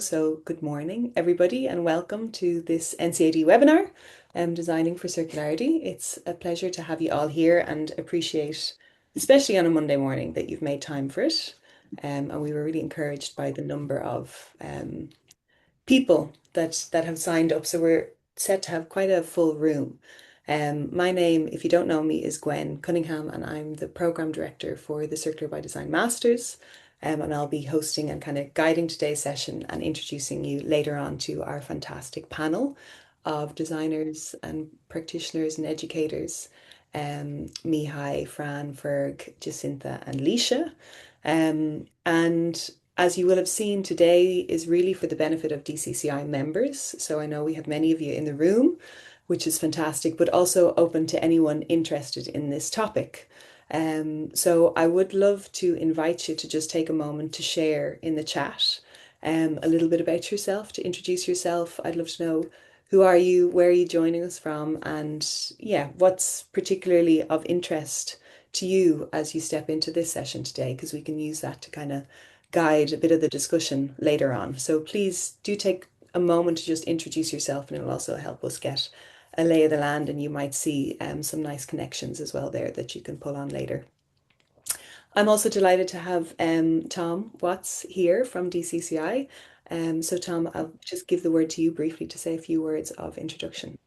So good morning, everybody, and welcome to this NCAD webinar, Designing for Circularity. It's a pleasure to have you all here and appreciate, especially on a Monday morning, that you've made time for it. And we were really encouraged by the number of people that have signed up. So we're set to have quite a full room. My name, if you don't know me, is Gwen Cunningham, and I'm the Program Director for the Circular by Design Masters. And I'll be hosting and kind of guiding today's session and introducing you later on to our fantastic panel of designers and practitioners and educators, Mihai, Fran, Ferg, Jacinta, and Leisha. And as you will have seen, today is really for the benefit of DCCI members. So I know we have many of you in the room, which is fantastic, but also open to anyone interested in this topic. So I would love to invite you to just take a moment to share in the chat a little bit about yourself, to introduce yourself. I'd love to know, who are you, where are you joining us from, and yeah, what's particularly of interest to you as you step into this session today, because we can use that to kind of guide a bit of the discussion later on. So please do take a moment to just introduce yourself, and it will also help us get a lay of the land, and you might see some nice connections as well there that you can pull on later. I'm also delighted to have Tom Watts here from DCCI. So Tom, I'll just give the word to you briefly to say a few words of introduction.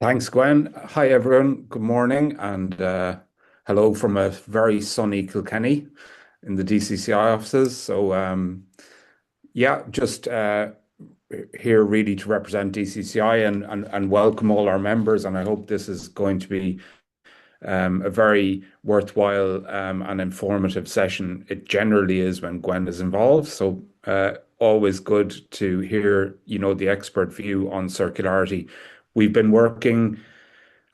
Thanks, Gwen. Hi, everyone. Good morning, and hello from a very sunny Kilkenny in the DCCI offices. So, yeah, just here really to represent DCCI and welcome all our members. And I hope this is going to be a very worthwhile and informative session. It generally is when Gwen is involved. So, always good to hear, the expert view on circularity. We've been working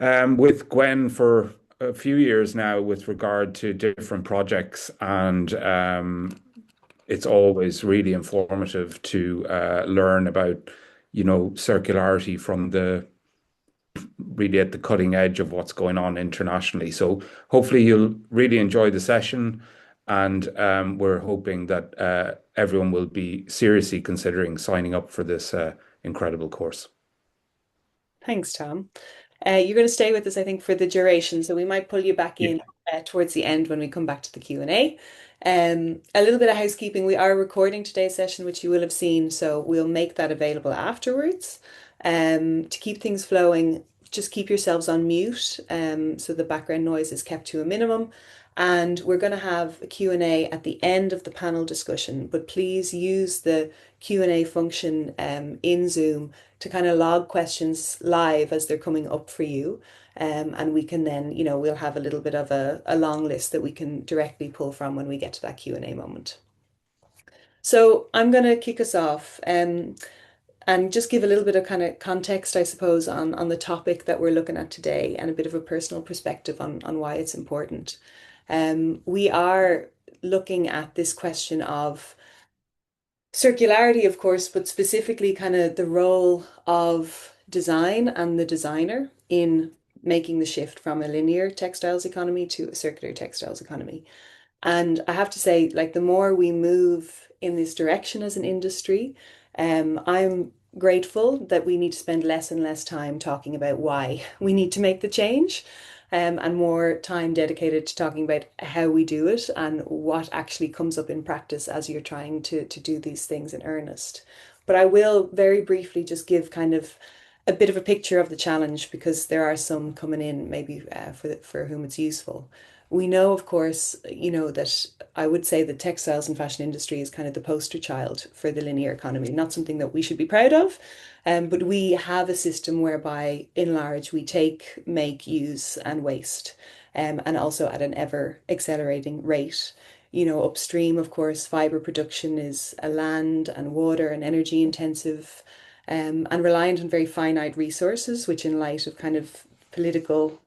with Gwen for a few years now with regard to different projects, and it's always really informative to learn about, circularity from the really at the cutting edge of what's going on internationally. So hopefully you'll really enjoy the session, and we're hoping that everyone will be seriously considering signing up for this incredible course. Thanks, Tom. You're going to stay with us, I think, for the duration, so we might pull you back Yeah. in towards the end when we come back to the Q&A. A little bit of housekeeping. We are recording today's session, which you will have seen, so we'll make that available afterwards. To keep things flowing, just keep yourselves on mute, so the background noise is kept to a minimum. And we're going to have a Q&A at the end of the panel discussion, but please use the Q&A function in Zoom to kind of log questions live as they're coming up for you. And we can then, we'll have a little bit of a long list that we can directly pull from when we get to that Q&A moment. So I'm going to kick us off and just give a little bit of kind of context, I suppose, on the topic that we're looking at today, and a bit of a personal perspective on why it's important. We are looking at this question of circularity, of course, but specifically kind of the role of design and the designer in making the shift from a linear textiles economy to a circular textiles economy. And I have to say, like, the more we move in this direction as an industry, I'm grateful that we need to spend less and less time talking about why we need to make the change, and more time dedicated to talking about how we do it and what actually comes up in practice as you're trying to do these things in earnest. But I will very briefly just give kind of a bit of a picture of the challenge, because there are some coming in maybe for whom it's useful. We know, of course, that I would say the textiles and fashion industry is kind of the poster child for the linear economy, not something that we should be proud of. But we have a system whereby, in large, we take, make, use, and waste, and also at an ever accelerating rate. Upstream, of course, fiber production is a land and water and energy intensive, and reliant on very finite resources, which, in light of kind of political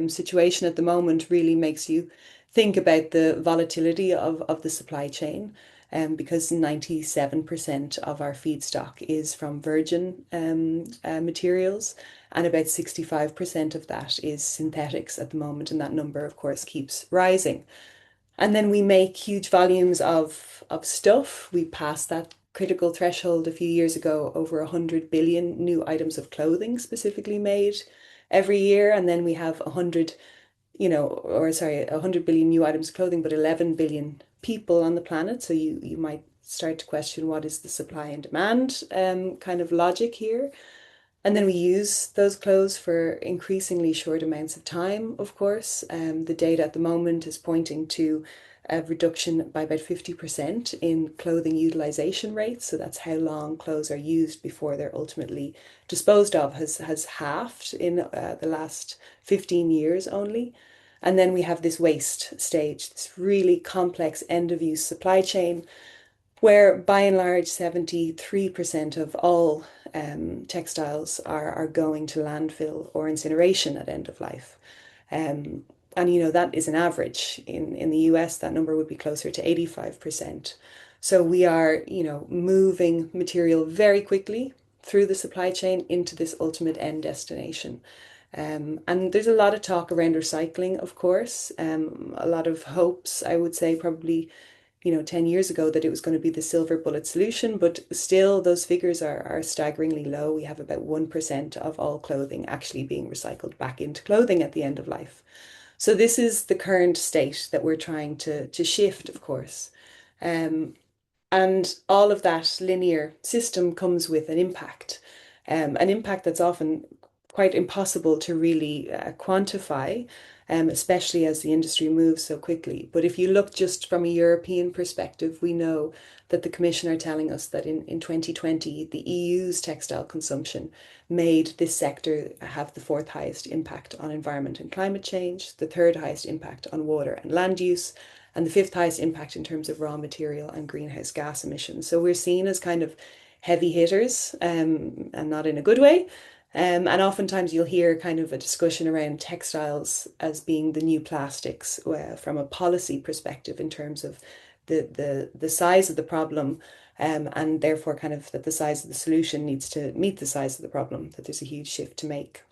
situation at the moment, really makes you think about the volatility of the supply chain, because 97% of our feedstock is from virgin materials, and about 65% of that is synthetics at the moment, and that number, of course, keeps rising. And then we make huge volumes of stuff. We pass that critical threshold a few years ago, over 100 billion new items of clothing specifically made every year. And then we have 100, or sorry, 100 billion new items of clothing, but 11 billion people on the planet. So you might start to question what is the supply and demand kind of logic here. And then we use those clothes for increasingly short amounts of time, of course. The data at the moment is pointing to a reduction by about 50% in clothing utilization rates. So that's how long clothes are used before they're ultimately disposed of, has halved in the last 15 years only. And then we have this waste stage, this really complex end of use supply chain where by and large 73% of all textiles are going to landfill or incineration at end of life. Um, and that is an average. In the US, that number would be closer to 85%. So we are, moving material very quickly through the supply chain into this ultimate end destination. And there's a lot of talk around recycling, of course, a lot of hopes, I would say, probably 10 years ago that it was going to be the silver bullet solution, but still those figures are staggeringly low. We have about 1% of all clothing actually being recycled back into clothing at the end of life. So this is the current state that we're trying to shift, of course. Um, and all of that linear system comes with an impact that's often quite impossible to really quantify, especially as the industry moves so quickly. But if you look just from a European perspective, we know that the Commission are telling us that in 2020, the EU's textile consumption made this sector have the fourth highest impact on environment and climate change, the third highest impact on water and land use, and the fifth highest impact in terms of raw material and greenhouse gas emissions. So we're seen as kind of heavy hitters, and not in a good way. And oftentimes you'll hear kind of a discussion around textiles as being the new plastics from a policy perspective in terms of the size of the problem, and therefore kind of that the size of the solution needs to meet the size of the problem, that there's a huge shift to make.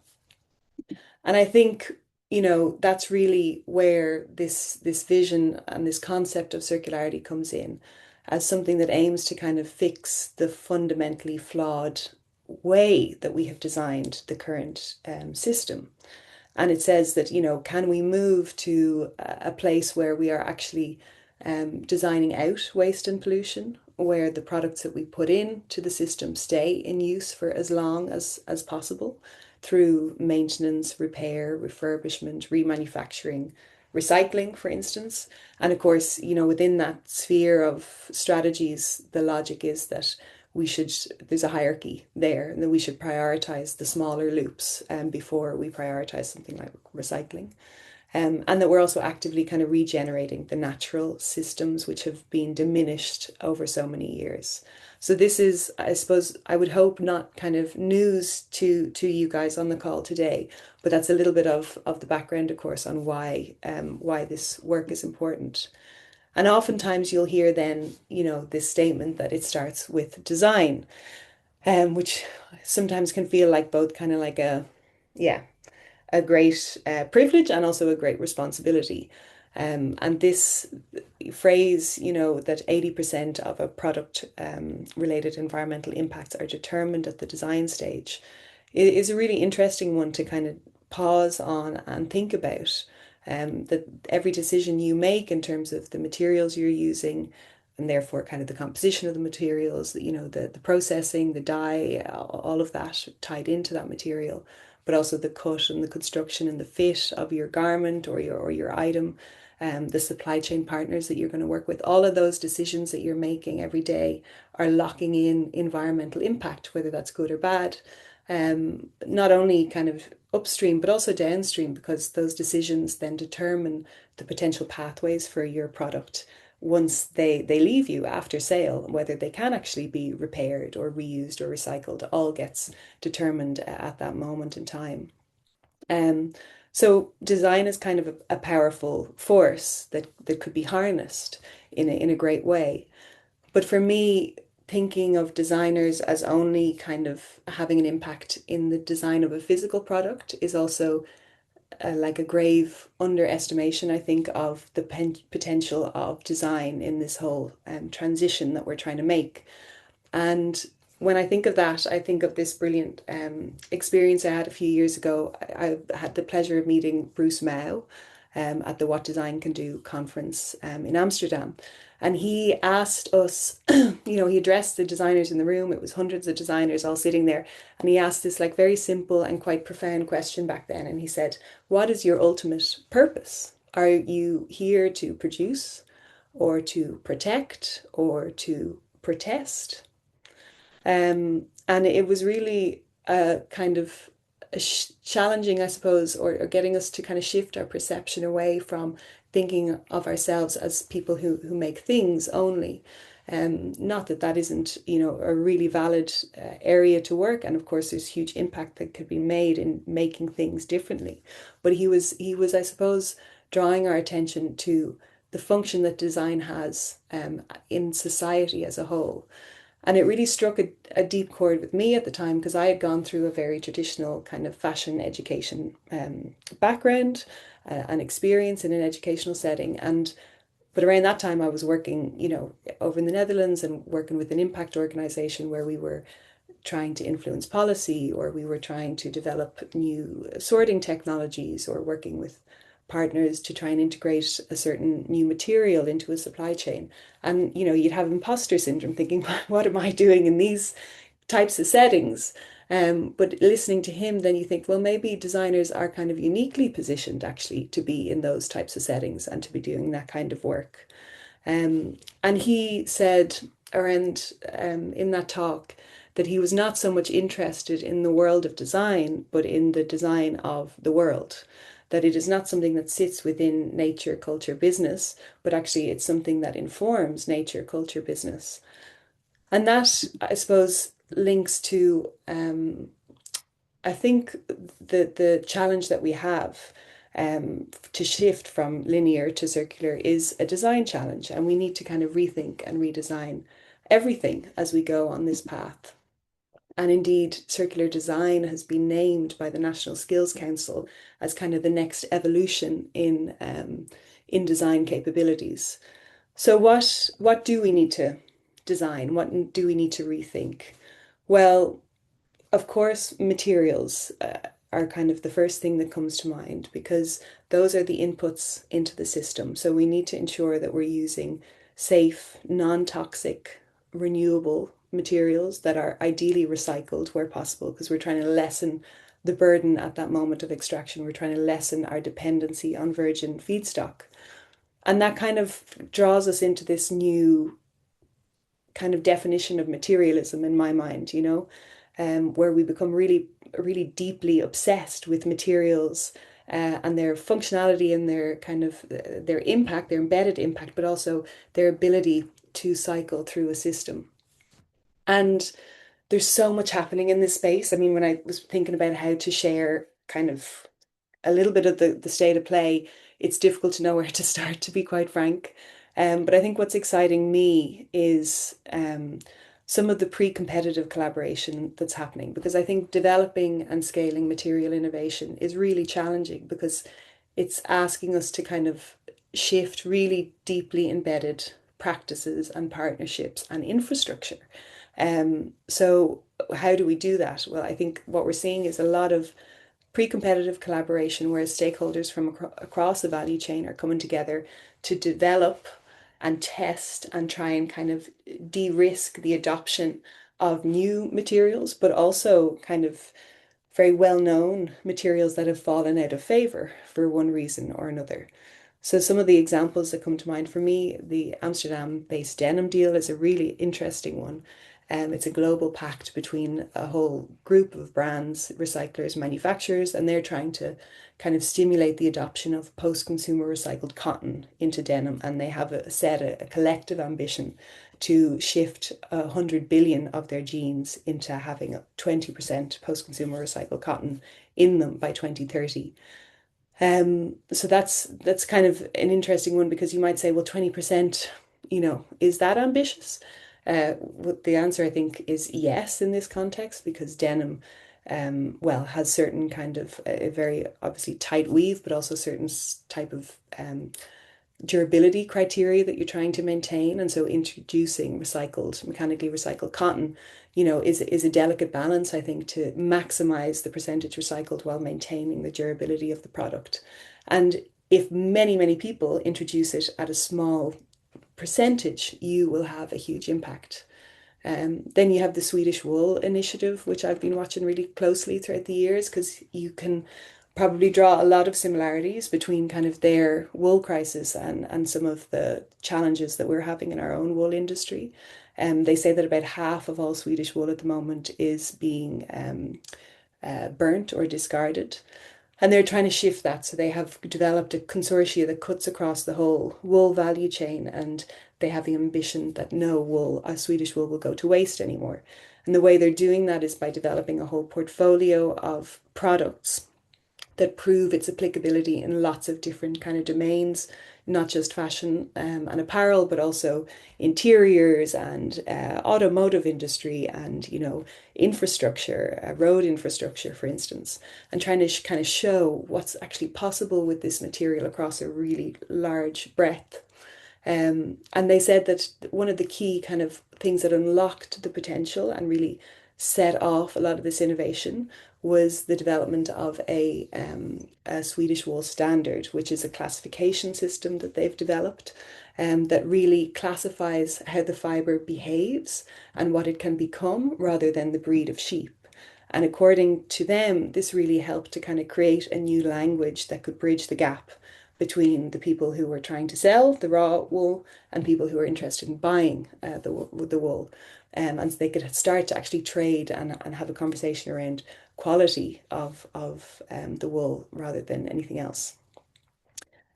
And I think, that's really where this vision and this concept of circularity comes in as something that aims to kind of fix the fundamentally flawed way that we have designed the current system. And it says that, can we move to a place where we are actually designing out waste and pollution, where the products that we put into the system stay in use for as long as possible through maintenance, repair, refurbishment, remanufacturing, recycling, for instance. And of course, within that sphere of strategies, the logic is that there's a hierarchy there, and that we should prioritize the smaller loops before we prioritize something like recycling. And that we're also actively kind of regenerating the natural systems which have been diminished over so many years. So this is, I suppose, I would hope not kind of news to you guys on the call today, but that's a little bit of the background, of course, on why this work is important. And oftentimes you'll hear then, this statement that it starts with design, which sometimes can feel like both kind of like yeah, a great privilege and also a great responsibility. And this phrase, that 80% of a product related environmental impacts are determined at the design stage, is a really interesting one to kind of pause on and think about. That every decision you make in terms of the materials you're using, and therefore kind of the composition of the materials, the processing, the dye, all of that tied into that material, but also the cut and the construction and the fit of your garment or your item, the supply chain partners that you're going to work with. All of those decisions that you're making every day are locking in environmental impact, whether that's good or bad. Not only kind of upstream, but also downstream, because those decisions then determine the potential pathways for your product once they leave you after sale, whether they can actually be repaired or reused or recycled, all gets determined at that moment in time. Um, so design is kind of a powerful force that could be harnessed in a great way. But for me, thinking of designers as only kind of having an impact in the design of a physical product is also like a grave underestimation, I think, of the potential of design in this whole transition that we're trying to make. And when I think of that, I think of this brilliant experience I had a few years ago. I had the pleasure of meeting Bruce Mao at the What Design Can Do conference in Amsterdam. And he asked us, he addressed the designers in the room. It was hundreds of designers all sitting there. And he asked this like very simple and quite profound question back then. And he said, what is your ultimate purpose? Are you here to produce or to protect or to protest? And it was really kind of challenging, I suppose, or getting us to kind of shift our perception away from thinking of ourselves as people who make things only. Not that that isn't, a really valid area to work, and of course, there's huge impact that could be made in making things differently. But he was, I suppose, drawing our attention to the function that design has in society as a whole. And it really struck a deep chord with me at the time because I had gone through a very traditional kind of fashion education background and experience in an educational setting. But around that time, I was working, over in the Netherlands and working with an impact organization where we were trying to influence policy, or we were trying to develop new sorting technologies, or working with partners to try and integrate a certain new material into a supply chain. And you'd have imposter syndrome thinking, what am I doing in these types of settings? But listening to him, then you think, well, maybe designers are kind of uniquely positioned actually to be in those types of settings and to be doing that kind of work. And he said around in that talk that he was not so much interested in the world of design, but in the design of the world. That it is not something that sits within nature, culture, business, but actually it's something that informs nature, culture, business. And that, I suppose, links to I think the challenge that we have to shift from linear to circular is a design challenge, and we need to kind of rethink and redesign everything as we go on this path. And indeed, circular design has been named by the National Skills Council as kind of the next evolution in design capabilities. So what do we need to design? What do we need to rethink? Well, of course, materials are kind of the first thing that comes to mind because those are the inputs into the system. So we need to ensure that we're using safe, non-toxic, renewable materials that are ideally recycled where possible because we're trying to lessen the burden at that moment of extraction. We're trying to lessen our dependency on virgin feedstock. And that kind of draws us into this new kind of definition of materialism in my mind, where we become really, really deeply obsessed with materials and their functionality and their kind of their impact, their embedded impact, but also their ability to cycle through a system. And there's so much happening in this space. I mean, when I was thinking about how to share kind of a little bit of the state of play, it's difficult to know where to start, to be quite frank. But I think what's exciting me is some of the pre-competitive collaboration that's happening, because I think developing and scaling material innovation is really challenging because it's asking us to kind of shift really deeply embedded practices and partnerships and infrastructure. So how do we do that? Well, I think what we're seeing is a lot of pre-competitive collaboration where stakeholders from across the value chain are coming together to develop and test and try and kind of de-risk the adoption of new materials, but also kind of very well-known materials that have fallen out of favor for one reason or another. So some of the examples that come to mind for me, the Amsterdam-based denim deal is a really interesting one. It's a global pact between a whole group of brands, recyclers, manufacturers, and they're trying to kind of stimulate the adoption of post-consumer recycled cotton into denim. And they have set a collective ambition to shift 100 billion of their jeans into having a 20% post-consumer recycled cotton in them by 2030. So that's kind of an interesting one because you might say, well, 20%, is that ambitious? The answer I think is yes in this context because denim, well, has certain kind of a very obviously tight weave, but also certain type of durability criteria that you're trying to maintain. And so introducing mechanically recycled cotton, is a delicate balance, I think, to maximize the percentage recycled while maintaining the durability of the product. And if many, many people introduce it at a small percentage, you will have a huge impact. Then you have the Swedish wool initiative, which I've been watching really closely throughout the years, because you can probably draw a lot of similarities between kind of their wool crisis and some of the challenges that we're having in our own wool industry. They say that about half of all Swedish wool at the moment is being burnt or discarded. And they're trying to shift that. So they have developed a consortia that cuts across the whole wool value chain, and they have the ambition that no wool, Swedish wool, will go to waste anymore. And the way they're doing that is by developing a whole portfolio of products that prove its applicability in lots of different kind of domains, not just fashion and apparel, but also interiors and automotive industry and, infrastructure, road infrastructure, for instance, and trying to kind of show what's actually possible with this material across a really large breadth. And they said that one of the key kind of things that unlocked the potential and really set off a lot of this innovation was the development of a Swedish wool standard, which is a classification system that they've developed, that really classifies how the fiber behaves and what it can become rather than the breed of sheep. And according to them, this really helped to kind of create a new language that could bridge the gap between the people who were trying to sell the raw wool and people who were interested in buying the wool. And so they could start to actually trade and have a conversation around quality of the wool rather than anything else.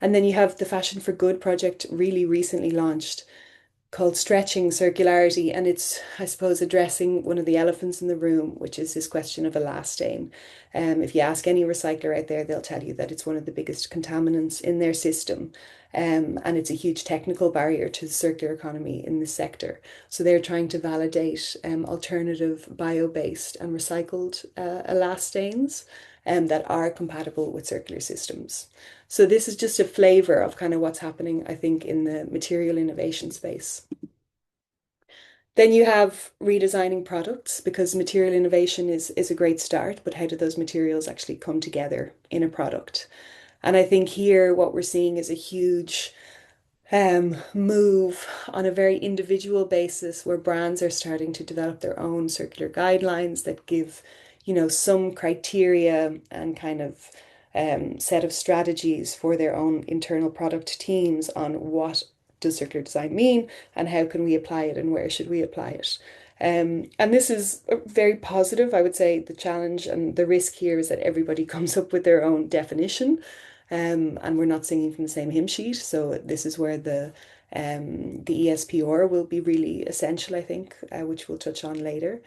And then you have the Fashion for Good project, really recently launched, called Stretching Circularity. And it's, I suppose, addressing one of the elephants in the room, which is this question of elastane. If you ask any recycler out there, they'll tell you that it's one of the biggest contaminants in their system. And it's a huge technical barrier to the circular economy in this sector. So they're trying to validate alternative bio-based and recycled elastanes that are compatible with circular systems. So this is just a flavor of kind of what's happening, I think, in the material innovation space. Then you have redesigning products, because material innovation is a great start, but how do those materials actually come together in a product? And I think here what we're seeing is a huge move on a very individual basis, where brands are starting to develop their own circular guidelines that give, some criteria and kind of set of strategies for their own internal product teams on what does circular design mean and how can we apply it and where should we apply it. And this is very positive. I would say the challenge and the risk here is that everybody comes up with their own definition, and we're not singing from the same hymn sheet. So this is where the ESPR will be really essential, I think, which we'll touch on later.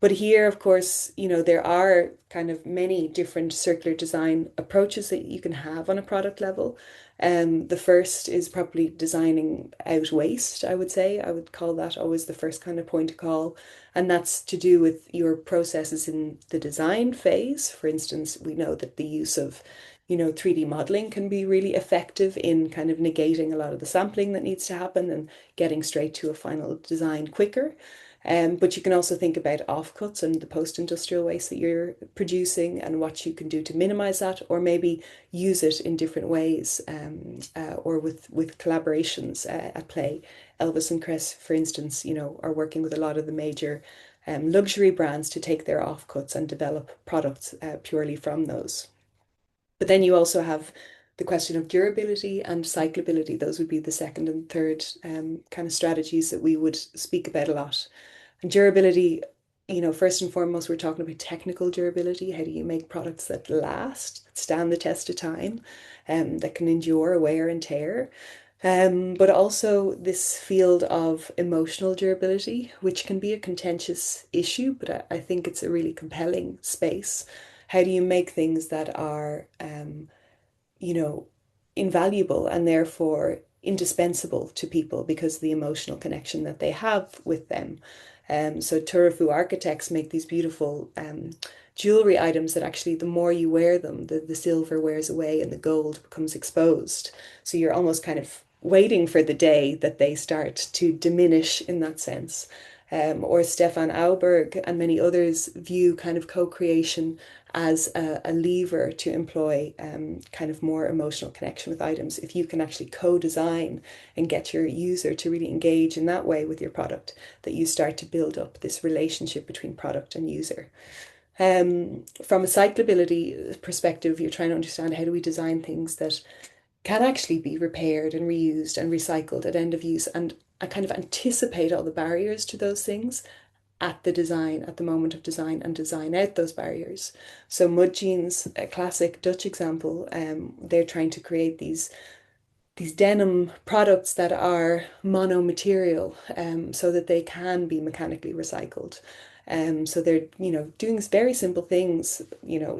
But here, of course, there are kind of many different circular design approaches that you can have on a product level. The first is probably designing out waste, I would say. I would call that always the first kind of point of call. And that's to do with your processes in the design phase. For instance, we know that the use of 3D modeling can be really effective in kind of negating a lot of the sampling that needs to happen and getting straight to a final design quicker. But you can also think about offcuts and the post-industrial waste that you're producing and what you can do to minimize that, or maybe use it in different ways, or with collaborations at play. Elvis and Cress, for instance, are working with a lot of the major luxury brands to take their offcuts and develop products purely from those. But then you also have the question of durability and cyclability. Those would be the second and third kind of strategies that we would speak about a lot. And durability, first and foremost, we're talking about technical durability. How do you make products that last, that stand the test of time, that can endure wear and tear? But also this field of emotional durability, which can be a contentious issue, but I think it's a really compelling space. How do you make things that are, you know, invaluable and therefore indispensable to people because of the emotional connection that they have with them? So Turafu architects make these beautiful jewelry items that actually, the more you wear them, the silver wears away and the gold becomes exposed. So you're almost kind of waiting for the day that they start to diminish in that sense. Or Stefan Auberg and many others view kind of co-creation as a lever to employ kind of more emotional connection with items. If you can actually co-design and get your user to really engage in that way with your product, that you start to build up this relationship between product and user. From a cyclability perspective, you're trying to understand how do we design things that can actually be repaired and reused and recycled at end of use, and I kind of anticipate all the barriers to those things at the design, at the moment of design, and design out those barriers. So mud jeans, a classic Dutch example, they're trying to create these denim products that are mono-material, so that they can be mechanically recycled. So they're, doing very simple things,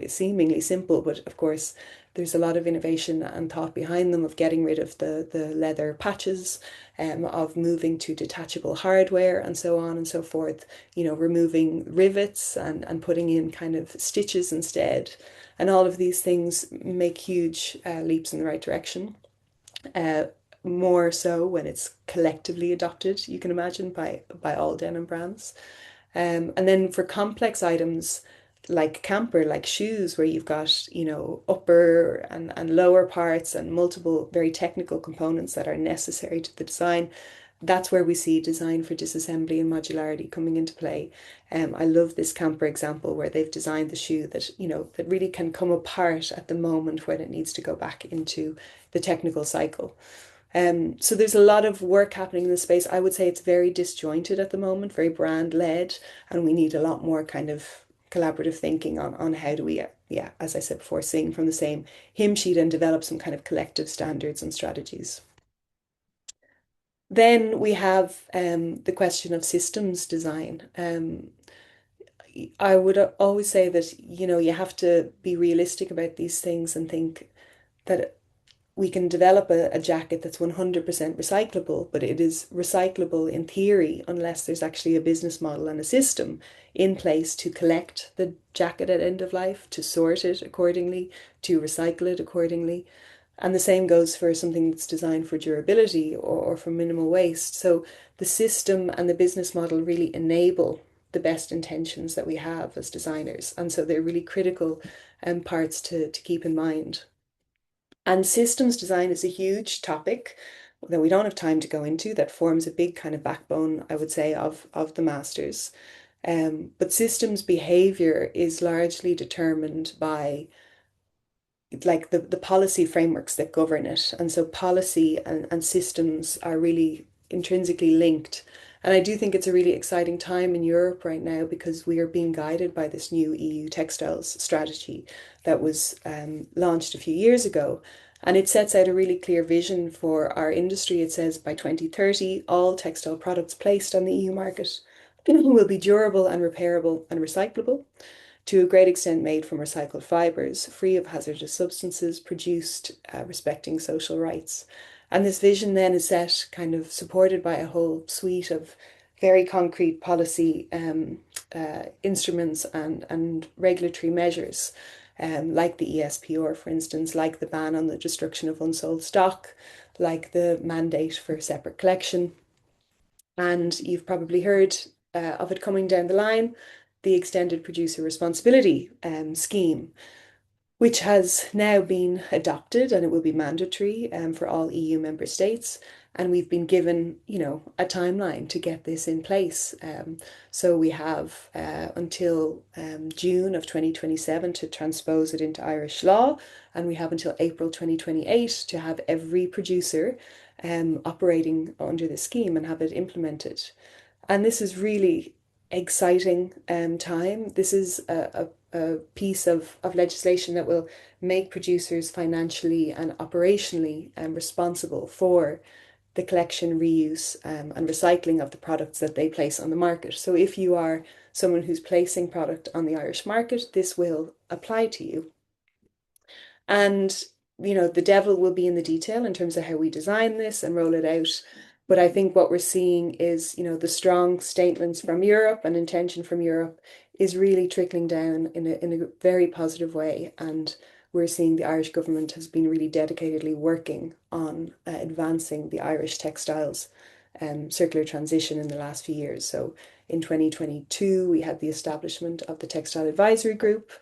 seemingly simple, but of course there's a lot of innovation and thought behind them of getting rid of the leather patches, of moving to detachable hardware and so on and so forth, removing rivets and putting in kind of stitches instead. And all of these things make huge leaps in the right direction, uh, more so when it's collectively adopted, you can imagine, by all denim brands. And then for complex items like camper, like shoes, where you've got, upper and lower parts and multiple very technical components that are necessary to the design, that's where we see design for disassembly and modularity coming into play. I love this camper example where they've designed the shoe that, that really can come apart at the moment when it needs to go back into the technical cycle. So there's a lot of work happening in the space. I would say it's very disjointed at the moment, very brand led, and we need a lot more kind of collaborative thinking on how do we, yeah, as I said before, sing from the same hymn sheet and develop some kind of collective standards and strategies. Then we have the question of systems design. I would always say that, you have to be realistic about these things and think that we can develop a jacket that's 100% recyclable, but it is recyclable in theory unless there's actually a business model and a system in place to collect the jacket at end of life, to sort it accordingly, to recycle it accordingly. And the same goes for something that's designed for durability or for minimal waste. So the system and the business model really enable the best intentions that we have as designers. And so they're really critical parts to keep in mind. And systems design is a huge topic that we don't have time to go into, that forms a big kind of backbone, I would say, of the masters. But systems behavior is largely determined by like the policy frameworks that govern it. And so policy and systems are really intrinsically linked. And I do think it's a really exciting time in Europe right now because we are being guided by this new EU textiles strategy that was launched a few years ago. And it sets out a really clear vision for our industry. It says by 2030, all textile products placed on the EU market will be durable and repairable and recyclable, to a great extent made from recycled fibres, free of hazardous substances, produced respecting social rights. And this vision then is set kind of supported by a whole suite of very concrete policy instruments and regulatory measures, like the ESPR, for instance, like the ban on the destruction of unsold stock, like the mandate for separate collection. And you've probably heard of it coming down the line, the extended producer responsibility scheme, which has now been adopted and it will be mandatory for all EU member states. And we've been given, a timeline to get this in place. So we have until June of 2027 to transpose it into Irish law, and we have until April 2028 to have every producer operating under the scheme and have it implemented. And this is really exciting time. This is a piece of legislation that will make producers financially and operationally responsible for the collection, reuse, and recycling of the products that they place on the market. So if you are someone who's placing product on the Irish market, this will apply to you. And, the devil will be in the detail in terms of how we design this and roll it out. But I think what we're seeing is, the strong statements from Europe and intention from Europe is really trickling down in a very positive way. And we're seeing the Irish government has been really dedicatedly working on advancing the Irish textiles circular transition in the last few years. So in 2022, we had the establishment of the Textile Advisory Group.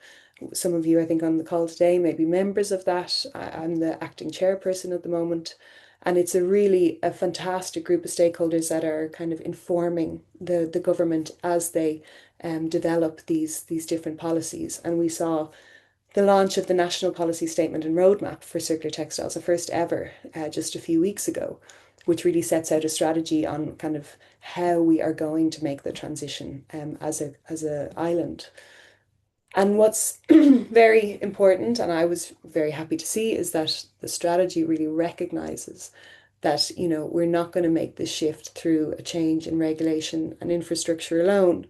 Some of you, I think, on the call today may be members of that. I'm the acting chairperson at the moment. And it's a fantastic group of stakeholders that are kind of informing the government as they develop these different policies. And we saw the launch of the National Policy Statement and Roadmap for Circular Textiles, the first ever, just a few weeks ago, which really sets out a strategy on kind of how we are going to make the transition as a island. And what's very important, and I was very happy to see, is that the strategy really recognizes that, we're not going to make this shift through a change in regulation and infrastructure alone.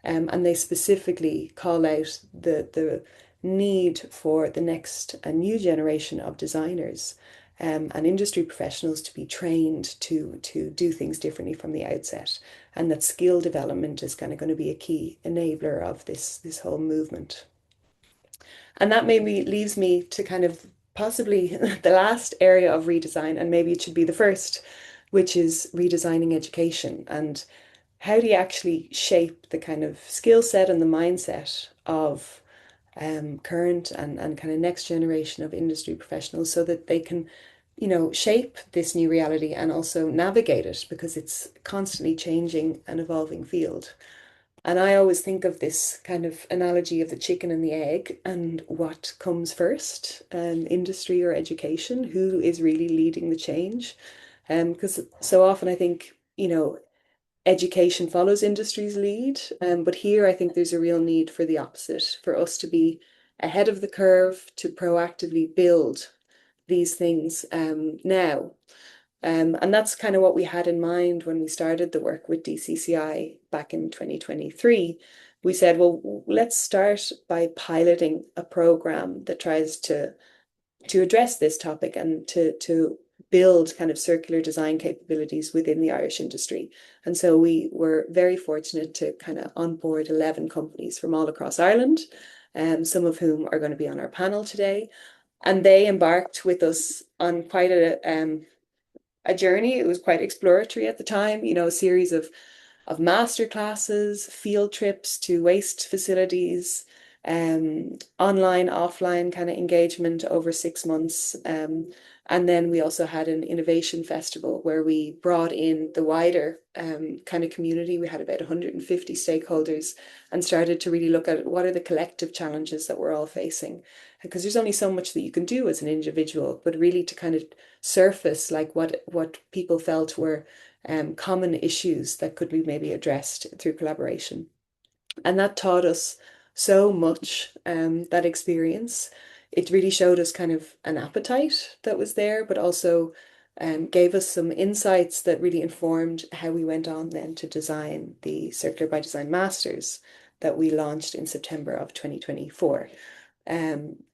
And they specifically call out the need for the next and new generation of designers and industry professionals to be trained to do things differently from the outset, and that skill development is kind of going to be a key enabler of this whole movement. And that maybe leaves me to kind of possibly the last area of redesign, and maybe it should be the first, which is redesigning education. And how do you actually shape the kind of skill set and the mindset of current and kind of next generation of industry professionals so that they can, shape this new reality and also navigate it, because it's constantly changing and evolving field. And I always think of this kind of analogy of the chicken and the egg and what comes first, industry or education, who is really leading the change. Because so often I think, education follows industry's lead. But here I think there's a real need for the opposite, for us to be ahead of the curve, to proactively build these things now. And that's kind of what we had in mind when we started the work with DCCI back in 2023. We said, well, let's start by piloting a program that tries to address this topic and to build kind of circular design capabilities within the Irish industry. And so we were very fortunate to kind of onboard 11 companies from all across Ireland, some of whom are going to be on our panel today. And they embarked with us on quite a journey. It was quite exploratory at the time, a series of master classes, field trips to waste facilities, online, offline kind of engagement over 6 months. And then we also had an innovation festival where we brought in the wider kind of community. We had about 150 stakeholders and started to really look at what are the collective challenges that we're all facing. Because there's only so much that you can do as an individual, but really to kind of surface like what people felt were common issues that could be maybe addressed through collaboration. And that taught us so much, that experience. It really showed us kind of an appetite that was there, but also gave us some insights that really informed how we went on then to design the Circular by Design Masters that we launched in September of 2024.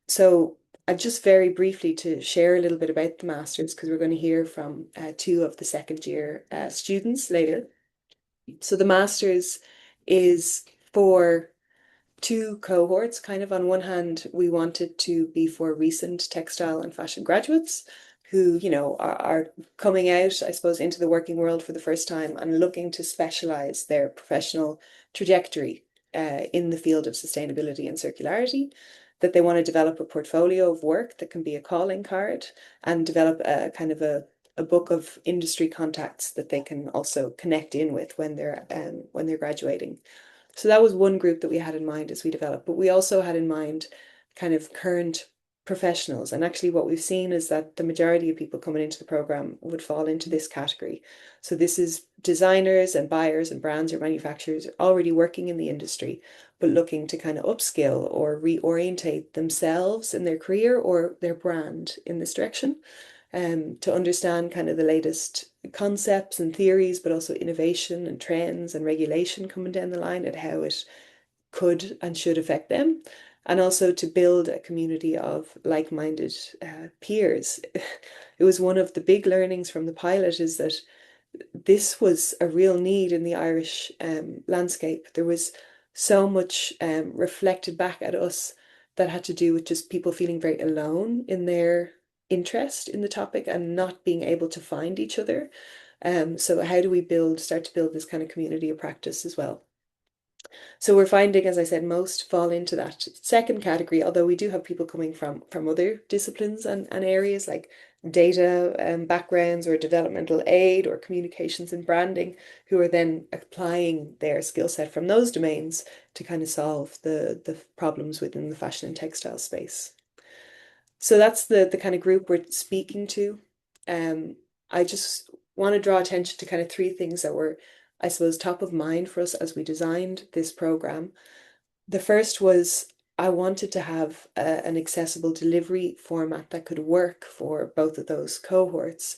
So just very briefly to share a little bit about the Masters, because we're going to hear from two of the second year students later. So the Masters is for two cohorts. Kind of on one hand, we wanted to be for recent textile and fashion graduates who, are coming out, I suppose, into the working world for the first time and looking to specialize their professional trajectory in the field of sustainability and circularity, that they want to develop a portfolio of work that can be a calling card and develop a kind of a book of industry contacts that they can also connect in with when they're graduating. So that was one group that we had in mind as we developed, but we also had in mind kind of current professionals. And actually what we've seen is that the majority of people coming into the program would fall into this category. So this is designers and buyers and brands or manufacturers already working in the industry, but looking to kind of upskill or reorientate themselves in their career or their brand in this direction. To understand kind of the latest concepts and theories, but also innovation and trends and regulation coming down the line and how it could and should affect them. And also to build a community of like-minded peers. It was one of the big learnings from the pilot is that this was a real need in the Irish landscape. There was so much reflected back at us that had to do with just people feeling very alone in their interest in the topic and not being able to find each other. So how do we start to build this kind of community of practice as well? So we're finding, as I said, most fall into that second category, although we do have people coming from other disciplines and areas like data backgrounds or developmental aid or communications and branding, who are then applying their skill set from those domains to kind of solve the problems within the fashion and textile space. So that's the kind of group we're speaking to. I just want to draw attention to kind of three things that were, I suppose, top of mind for us as we designed this program. The first was I wanted to have an accessible delivery format that could work for both of those cohorts.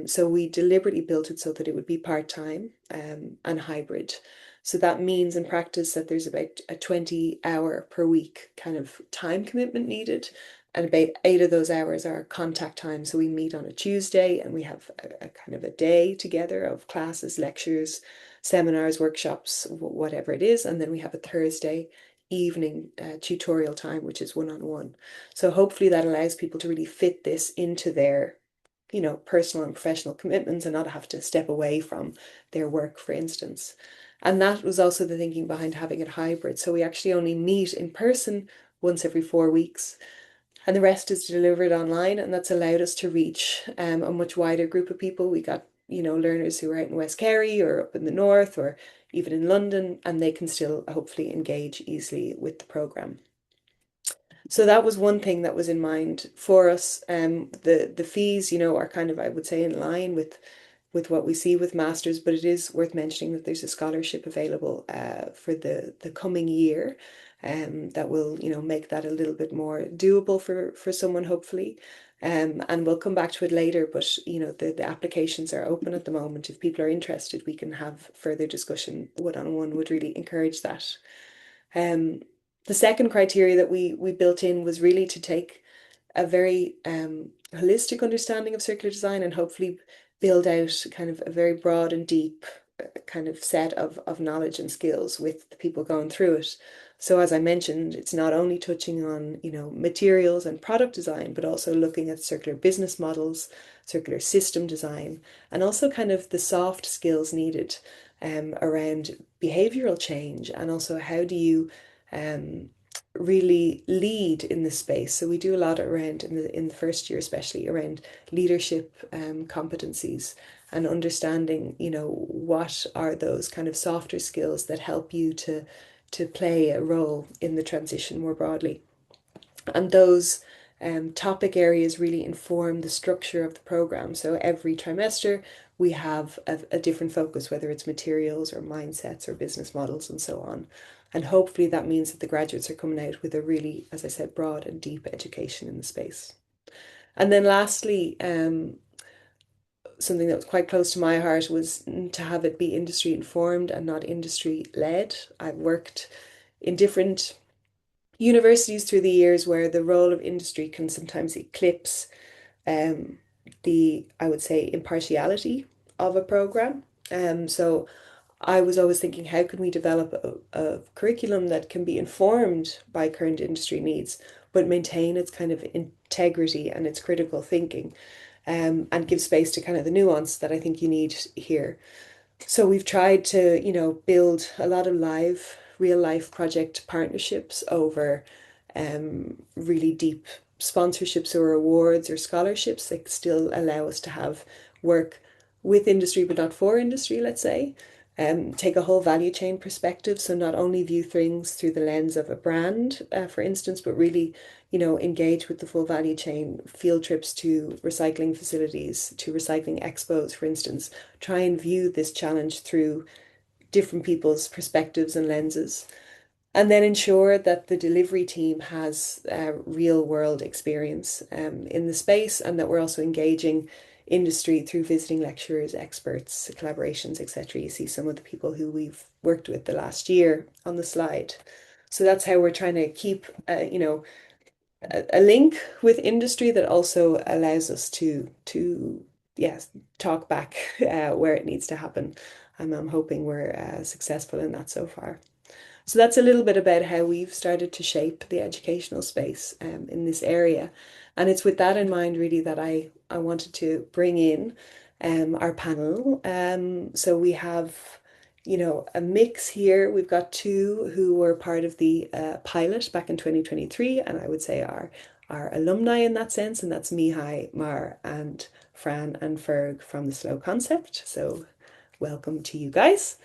So we deliberately built it so that it would be part-time and hybrid. So that means in practice that there's about a 20-hour per week kind of time commitment needed. And about 8 of those hours are contact time. So we meet on a Tuesday and we have a kind of a day together of classes, lectures, seminars, workshops, whatever it is. And then we have a Thursday evening tutorial time, which is one-on-one. So hopefully that allows people to really fit this into their, personal and professional commitments and not have to step away from their work, for instance. And that was also the thinking behind having it hybrid. So we actually only meet in person once every 4 weeks, and the rest is delivered online, and that's allowed us to reach a much wider group of people. We got, learners who are out in West Kerry or up in the north or even in London, and they can still hopefully engage easily with the program. So that was one thing that was in mind for us. The fees, are kind of, I would say, in line with what we see with masters, but it is worth mentioning that there's a scholarship available for the coming year, that will, make that a little bit more doable for someone, hopefully. And we'll come back to it later, but the applications are open at the moment. If people are interested, we can have further discussion one-on-one. Would really encourage that. Um, the second criteria that we built in was really to take a very holistic understanding of circular design and hopefully build out kind of a very broad and deep kind of set of knowledge and skills with the people going through it. So as I mentioned, it's not only touching on, materials and product design, but also looking at circular business models, circular system design, and also kind of the soft skills needed around behavioral change, and also how do you um, really lead in this space. So we do a lot around in the first year, especially around leadership competencies and understanding, what are those kind of softer skills that help you to play a role in the transition more broadly. And those topic areas really inform the structure of the program. So every trimester we have a different focus, whether it's materials or mindsets or business models and so on. And hopefully that means that the graduates are coming out with a really, as I said, broad and deep education in the space. And then lastly, something that was quite close to my heart was to have it be industry informed and not industry led. I've worked in different universities through the years where the role of industry can sometimes eclipse um, I would say, impartiality of a program. So I was always thinking, how can we develop a curriculum that can be informed by current industry needs, but maintain its kind of integrity and its critical thinking, and give space to kind of the nuance that I think you need here. So we've tried to, build a lot of real life project partnerships over really deep sponsorships or awards or scholarships that still allow us to have work with industry but not for industry, let's say. Take a whole value chain perspective. So not only view things through the lens of a brand, for instance, but really, engage with the full value chain, field trips to recycling facilities, to recycling expos, for instance. Try and view this challenge through different people's perspectives and lenses, and then ensure that the delivery team has real world experience in the space, and that we're also engaging industry through visiting lecturers, experts, collaborations, etc. You see some of the people who we've worked with the last year on the slide. So that's how we're trying to keep, a link with industry that also allows us to yes, talk back where it needs to happen. And I'm hoping we're successful in that so far. So that's a little bit about how we've started to shape the educational space in this area. And it's with that in mind, really, that I wanted to bring in our panel. So we have, a mix here. We've got two who were part of the pilot back in 2023, and I would say are alumni in that sense, and that's Mihai, Mar, and Fran and Ferg from the Slow Concept. So welcome to you guys.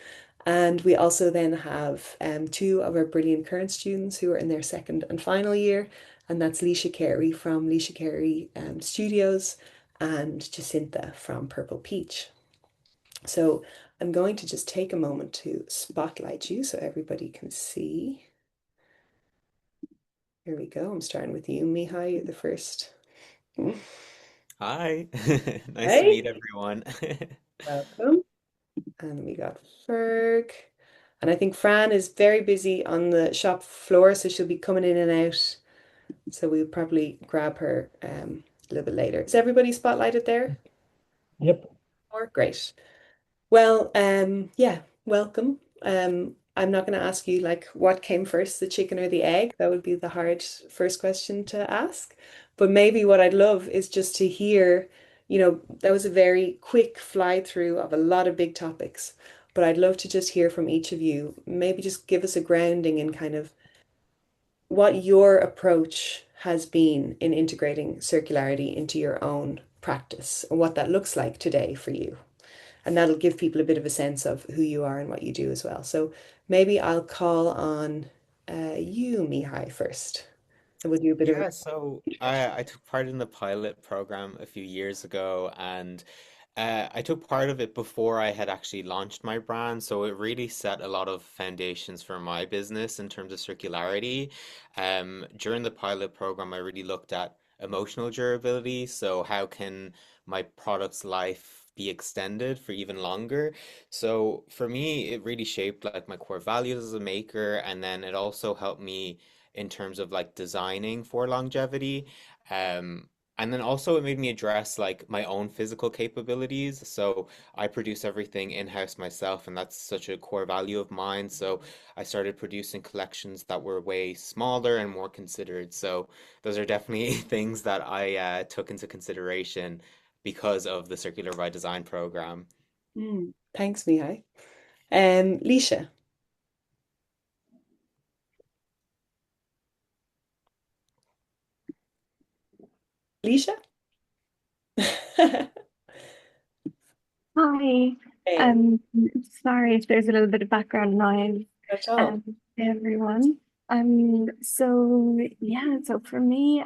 And we also then have two of our brilliant current students who are in their second and final year, and that's Leisha Carey from Leisha Carey Studios and Jacinta from Purple Peach. So I'm going to just take a moment to spotlight you so everybody can see. Here we go. I'm starting with you, Mihai. You're the first. Hi, nice to Hey, meet everyone. welcome. And we got Ferg. And I think Fran is very busy on the shop floor, so she'll be coming in and out. So we'll probably grab her a little bit later. Is everybody spotlighted there? Yep. Or great. Well, yeah, welcome. I'm not going to ask you like what came first, the chicken or the egg. That would be the hard first question to ask. But maybe what I'd love is just to hear, that was a very quick fly through of a lot of big topics. But I'd love to just hear from each of you. Maybe just give us a grounding in kind of what your approach has been in integrating circularity into your own practice and what that looks like today for you. And that'll give people a bit of a sense of who you are and what you do as well. So maybe I'll call on you, Mihai, first. And we'll do a bit of a Yeah, so I took part in the pilot program a few years ago, and I took part of it before I had actually launched my brand. So it really set a lot of foundations for my business in terms of circularity. During the pilot program, I really looked at emotional durability. So how can my product's life be extended for even longer? So for me, it really shaped like my core values as a maker, and then it also helped me in terms of like designing for longevity. Um, and then also it made me address like my own physical capabilities. So I produce everything in-house myself, and that's such a core value of mine. So I started producing collections that were way smaller and more considered. So those are definitely things that I took into consideration because of the Circular by Design program. Thanks, Mihai. Leisha. Leisha? Hi. Hey, Um, Sorry if there's a little bit of background noise. that's all. Everyone. So yeah, so for me,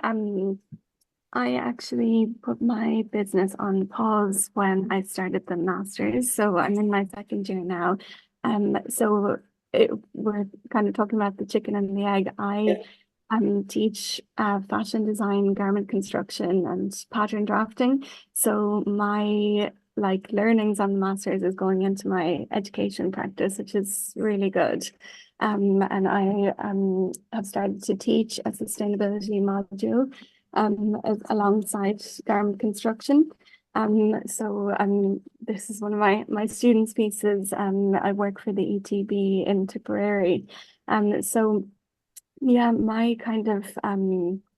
I actually put my business on pause when I started the master's. So I'm in my second year now. We're kind of talking about the chicken and the egg. I Yeah. teach fashion design, garment construction, and pattern drafting. So my like learnings on the master's is going into my education practice, which is really good. And I have started to teach a sustainability module alongside garment construction. This is one of my students' pieces. I work for the ETB in Tipperary. So yeah, my kind of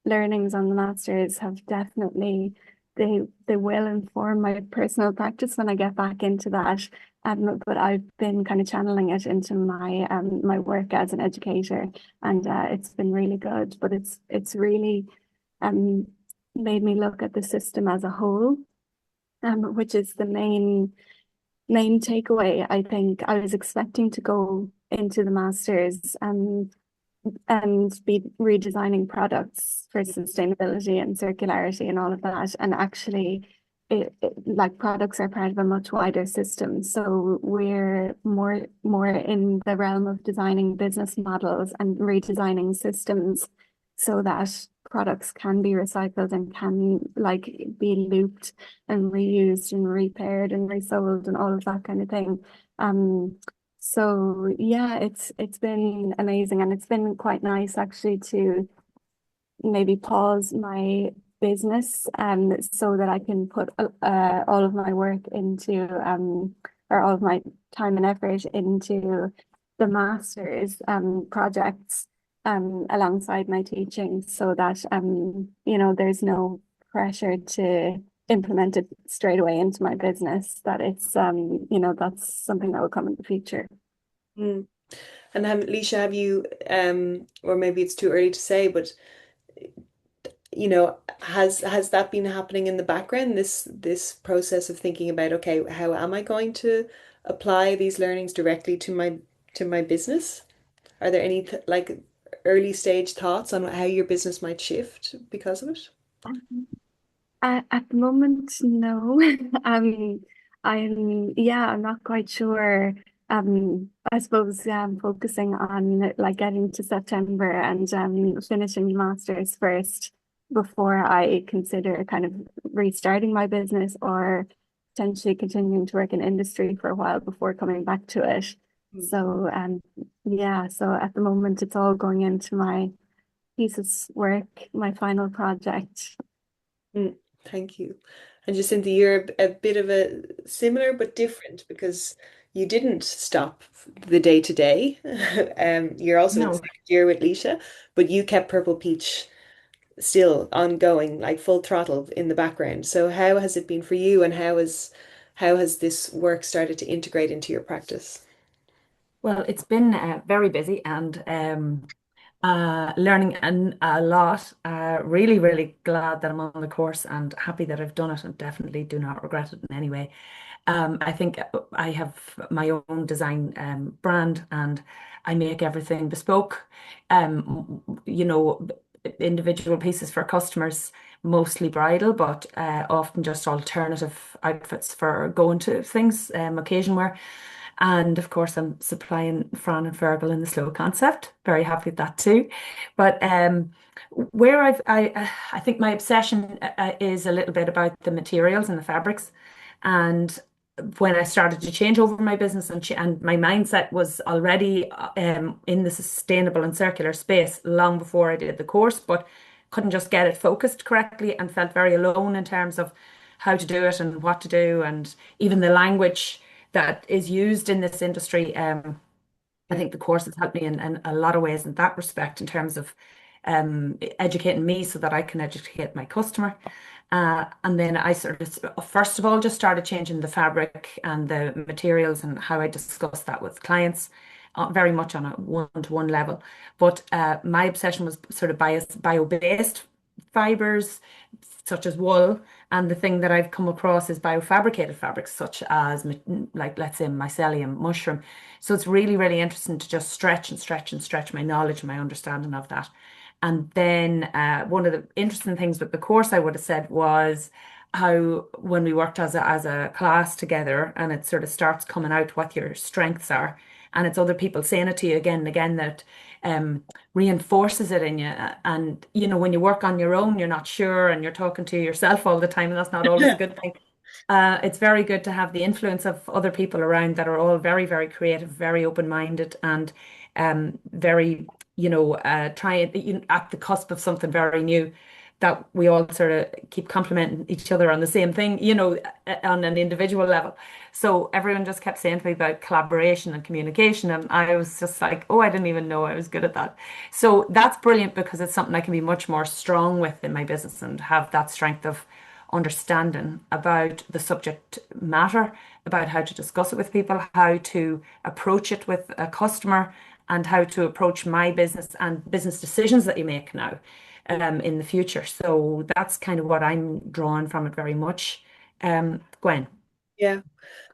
learnings on the masters have definitely they will inform my personal practice when I get back into that. But I've been kind of channeling it into my work as an educator, and it's been really good. But it's really um made me look at the system as a whole, which is the main takeaway. I think I was expecting to go into the masters and be redesigning products for sustainability and circularity and all of that. And actually, like products are part of a much wider system. So we're more in the realm of designing business models and redesigning systems so that products can be recycled and can like be looped and reused and repaired and resold and all of that kind of thing. So yeah, it's been amazing, and it's been quite nice actually to maybe pause my business so that I can put all of my work into or all of my time and effort into the master's projects alongside my teaching so that there's no pressure to implement it straight away into my business, that it's that's something that will come in the future. Mm. And Leisha, have you, or maybe it's too early to say, but has that been happening in the background, this process of thinking about, okay, how am I going to apply these learnings directly to my business? Are there any like early stage thoughts on how your business might shift because of it? At the moment, no. I'm not quite sure. I suppose I'm focusing on like getting to September and finishing the masters first before I consider kind of restarting my business or potentially continuing to work in industry for a while before coming back to it. Mm. So yeah, so at the moment it's all going into my thesis work, my final project. Mm, thank you. And Jacinta, you're a bit of a similar but different because you didn't stop the day to day. You're also in No. second year with Leisha, but you kept Purple Peach still ongoing, like full throttle in the background. So how has it been for you, and how has this work started to integrate into your practice? Well, it's been very busy and learning a lot. Really, really glad that I'm on the course and happy that I've done it, and definitely do not regret it in any way. I think I have my own design brand, and I make everything bespoke. Individual pieces for customers, mostly bridal, but often just alternative outfits for going to things, occasion wear. And of course, I'm supplying Fran and Fergal in the slow concept. Very happy with that too. But where I think my obsession is a little bit about the materials and the fabrics. And when I started to change over my business and my mindset was already in the sustainable and circular space long before I did the course, but couldn't just get it focused correctly and felt very alone in terms of how to do it and what to do, and even the language that is used in this industry. I Yeah. think the course has helped me in a lot of ways in that respect, in terms of educating me so that I can educate my customer. And then I sort of, first of all, just started changing the fabric and the materials and how I discuss that with clients, very much on a one-to-one level. But my obsession was sort of bio-based fibers, such as wool. And the thing that I've come across is biofabricated fabrics, such as, like, let's say, mycelium, mushroom. So it's really, really interesting to just stretch and stretch and stretch my knowledge and my understanding of that. And then one of the interesting things with the course, I would have said, was how when we worked as a class together, and it sort of starts coming out what your strengths are, and it's other people saying it to you again and again, that um, reinforces it in you. And when you work on your own, you're not sure, and you're talking to yourself all the time, and that's not always a good thing. It's very good to have the influence of other people around that are all very, very creative, very open-minded, and very, trying, at the cusp of something very new, that we all sort of keep complimenting each other on the same thing, on an individual level. So everyone just kept saying to me about collaboration and communication, and I was just like, oh, I didn't even know I was good at that. So that's brilliant, because it's something I can be much more strong with in my business and have that strength of understanding about the subject matter, about how to discuss it with people, how to approach it with a customer, and how to approach my business and business decisions that you make now in the future. So that's kind of what I'm drawing from it very much. Gwen. Yeah.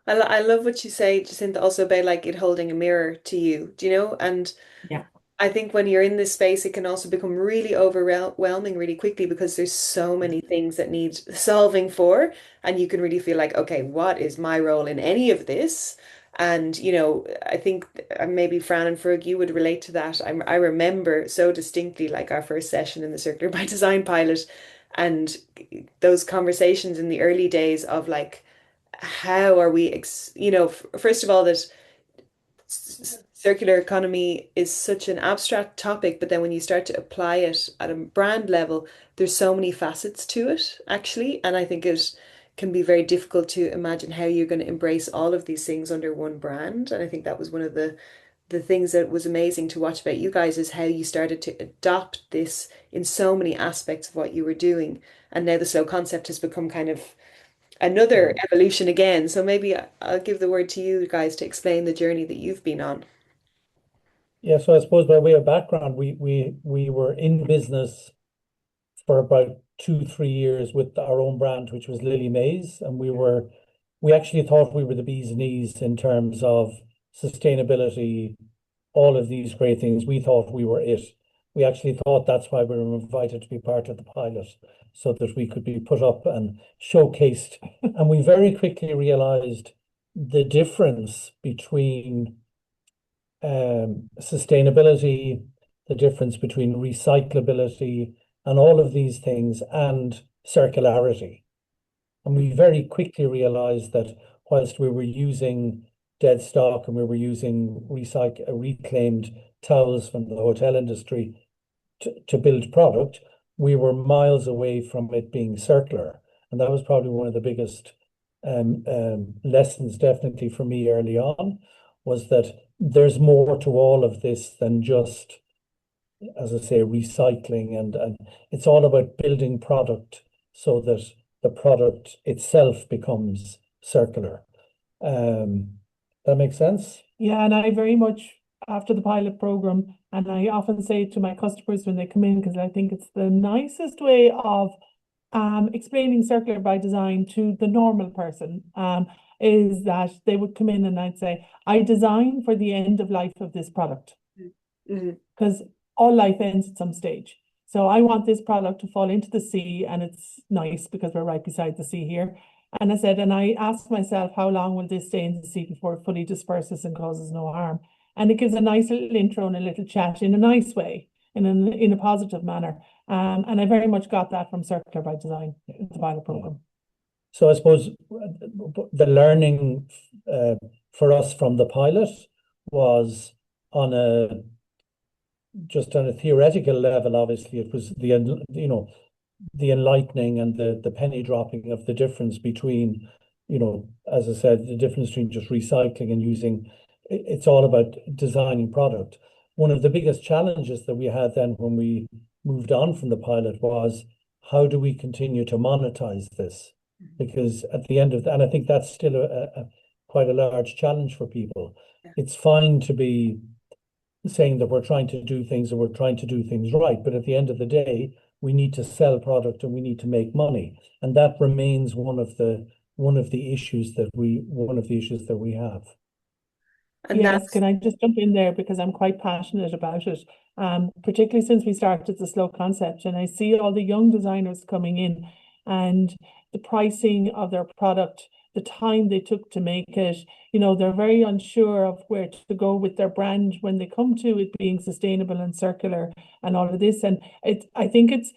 I love what you say, Jacinta, also about like it holding a mirror to you, do you know? And Yeah. I think when you're in this space, it can also become really overwhelming really quickly because there's so many things that need solving for, and you can really feel like, okay, what is my role in any of this? And I think maybe Fran and Ferg, you would relate to that. I remember so distinctly like our first session in the Circular by Design pilot, and those conversations in the early days of like, how are we, first of all, that circular economy is such an abstract topic, but then when you start to apply it at a brand level, there's so many facets to it, actually. And I think it can be very difficult to imagine how you're going to embrace all of these things under one brand. And I think that was one of the the things that was amazing to watch about you guys is how you started to adopt this in so many aspects of what you were doing. And now the slow concept has become kind of another Yeah. evolution again. So maybe I'll give the word to you guys to explain the journey that you've been on. Yeah, so I suppose by way of background, we were in business for about 2, 3 years with our own brand, which was Lily Mays, and we actually thought we were the bee's knees in terms of sustainability, all of these great things. We thought we were it. We actually thought that's why we were invited to be part of the pilot, so that we could be put up and showcased. And we very quickly realized the difference between sustainability, the difference between recyclability, and all of these things, and circularity. And we very quickly realized that whilst we were using dead stock and we were using reclaimed towels from the hotel industry to build product, we were miles away from it being circular. And that was probably one of the biggest lessons, definitely for me early on, was that there's more to all of this than just, as I say, recycling, and it's all about building product so that the product itself becomes circular. That makes sense? Yeah, and I very much after the pilot program, and I often say to my customers when they come in, because I think it's the nicest way of explaining circular by design to the normal person, is that they would come in and I'd say, I design for the end of life of this product, Mhm. because all life ends at some stage. So I want this product to fall into the sea, and it's nice because we're right beside the sea here. And I said, and I asked myself, how long will this stay in the sea before it fully disperses and causes no harm? And it gives a nice little intro and a little chat in a nice way, in a positive manner. And I very much got that from Circular by Design, the pilot program. So I suppose the learning for us from the pilot was on a just on a theoretical level. Obviously, it was the enlightening and the penny dropping of the difference between, as I said, the difference between just recycling and using. It's all about designing product. One of the biggest challenges that we had then when we moved on from the pilot was, how do we continue to monetize this? Because at the end of and I think that's still quite a large challenge for people. Yeah. It's fine to be saying that we're trying to do things and we're trying to do things right, but at the end of the day, we need to sell product and we need to make money, and that remains one of the issues that we have. And Yes, that's can I just jump in there because I'm quite passionate about it, particularly since we started the slow concept, and I see all the young designers coming in and the pricing of their product, the time they took to make it, they're very unsure of where to go with their brand when they come to it being sustainable and circular and all of this. And I think it's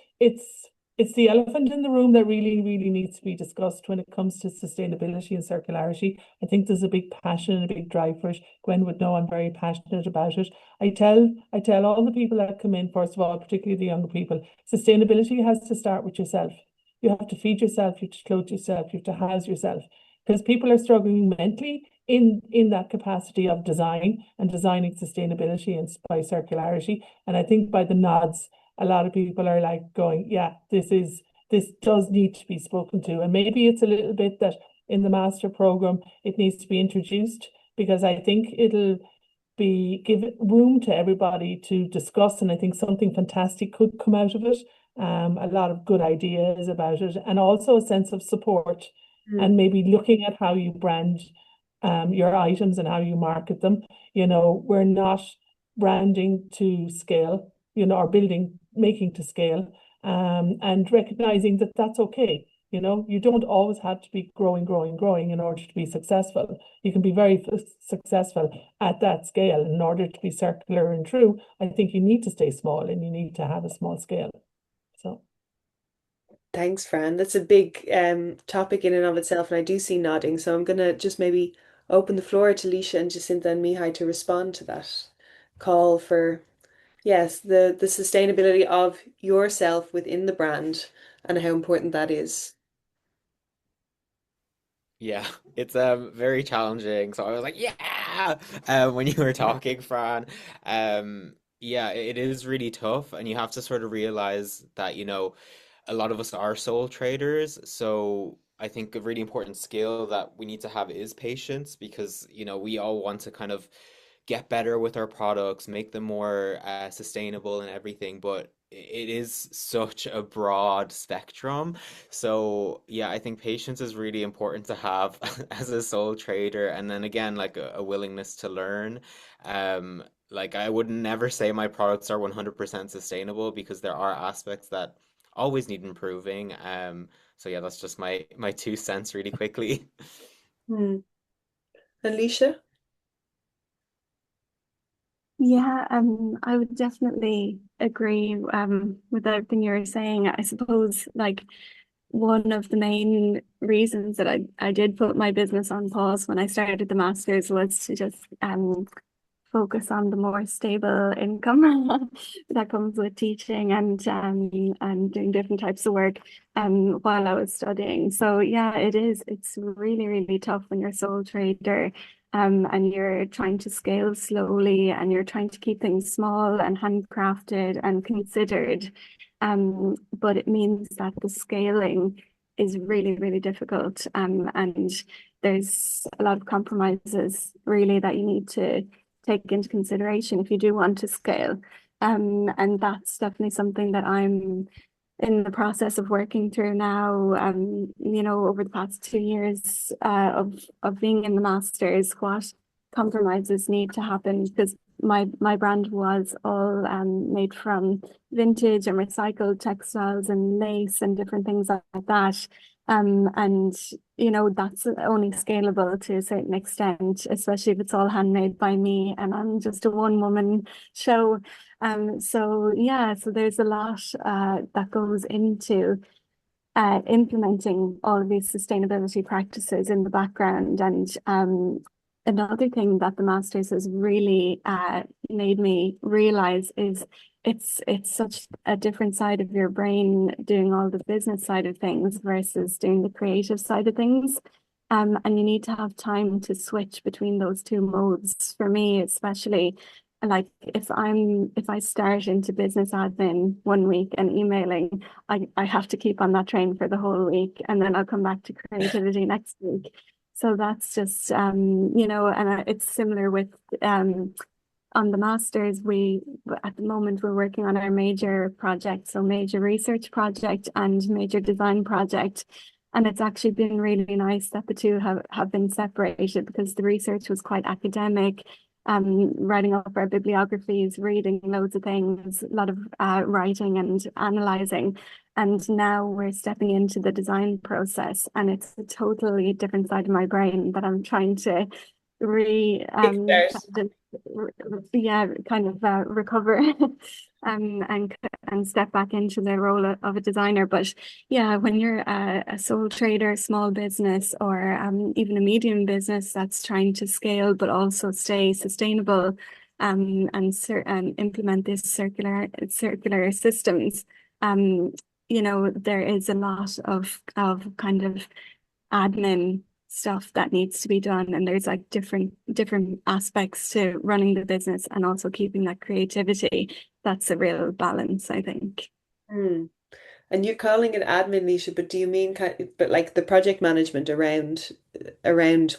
the elephant in the room that really, really needs to be discussed when it comes to sustainability and circularity. I think there's a big passion and a big drive for it. Gwen would know I'm very passionate about it. I tell all the people that come in, first of all, particularly the younger people, sustainability has to start with yourself. You have to feed yourself, you have to clothe yourself, you have to house yourself. Because people are struggling mentally in that capacity of design and designing sustainability and by circularity. And I think by the nods, a lot of people are like going, yeah, this does need to be spoken to. And maybe it's a little bit that in the master program, it needs to be introduced, because I think it'll give room to everybody to discuss. And I think something fantastic could come out of it. A lot of good ideas about it, and also a sense of support, and maybe looking at how you brand your items and how you market them. We're not branding to scale, or making to scale, and recognizing that that's okay. You don't always have to be growing, growing, growing in order to be successful. You can be very successful at that scale. In order to be circular and true, I think you need to stay small and you need to have a small scale. So. Thanks, Fran. That's a big topic in and of itself, and I do see nodding. So I'm gonna just maybe open the floor to Leisha and Jacinta and Mihai to respond to that call for, yes, the sustainability of yourself within the brand and how important that is. Yeah, it's very challenging. So I was like, yeah, when you were talking, Fran. Yeah, it is really tough, and you have to sort of realize that, a lot of us are sole traders. So I think a really important skill that we need to have is patience because, we all want to kind of get better with our products, make them more sustainable and everything, but it is such a broad spectrum. So yeah, I think patience is really important to have as a sole trader, and then again, like a willingness to learn. Um, like I would never say my products are 100% sustainable because there are aspects that always need improving. So yeah, that's just my 2 cents really quickly. Hmm. Alicia? Yeah, I would definitely agree with everything you were saying. I suppose like one of the main reasons that I did put my business on pause when I started the masters was to just focus on the more stable income that comes with teaching and doing different types of work while I was studying. So yeah, it's really, really tough when you're a sole trader and you're trying to scale slowly and you're trying to keep things small and handcrafted and considered. But it means that the scaling is really, really difficult. And there's a lot of compromises really that you need to take into consideration if you do want to scale. And that's definitely something that I'm in the process of working through now. Over the past 2 years of being in the masters, what compromises need to happen because my brand was all made from vintage and recycled textiles and lace and different things like that. And that's only scalable to a certain extent, especially if it's all handmade by me and I'm just a one-woman show. So yeah, so there's a lot that goes into implementing all of these sustainability practices in the background. And another thing that the Masters has really made me realize is it's such a different side of your brain doing all the business side of things versus doing the creative side of things. And you need to have time to switch between those two modes. For me, especially, like if I start into business admin one week and emailing, I have to keep on that train for the whole week and then I'll come back to creativity next week. So that's just and it's similar with on the masters. We at the moment we're working on our major project, so major research project and major design project. And it's actually been really nice that the two have been separated because the research was quite academic, writing up our bibliographies, reading loads of things, a lot of writing and analyzing. And now we're stepping into the design process, and it's a totally different side of my brain that I'm trying to re Kickstart. yeah, kind of recover and step back into the role of a designer. But yeah, when you're a sole trader, small business, or even a medium business that's trying to scale but also stay sustainable, and implement these circular systems, there is a lot of kind of admin stuff that needs to be done, and there's like different aspects to running the business and also keeping that creativity. That's a real balance, I think. Hmm. And you're calling it admin, Leisha, but do you mean but like the project management around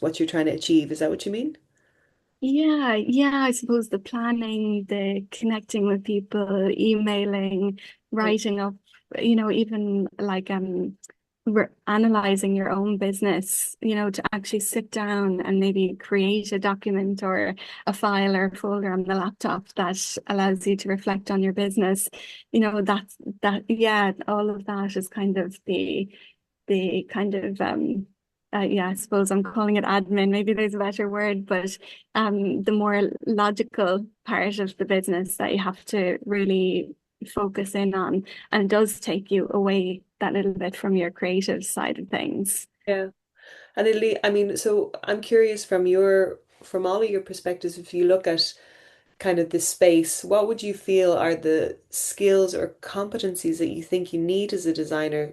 what you're trying to achieve? Is that what you mean? Yeah, I suppose the planning, the connecting with people, emailing, Mm. writing up, even like analyzing your own business, to actually sit down and maybe create a document or a file or a folder on the laptop that allows you to reflect on your business. Yeah, all of that is kind of the kind of yeah, I suppose I'm calling it admin. Maybe there's a better word, but the more logical part of the business that you have to really focus in on, and it does take you away that little bit from your creative side of things. Yeah. And I mean, so I'm curious from all of your perspectives, if you look at kind of this space, what would you feel are the skills or competencies that you think you need as a designer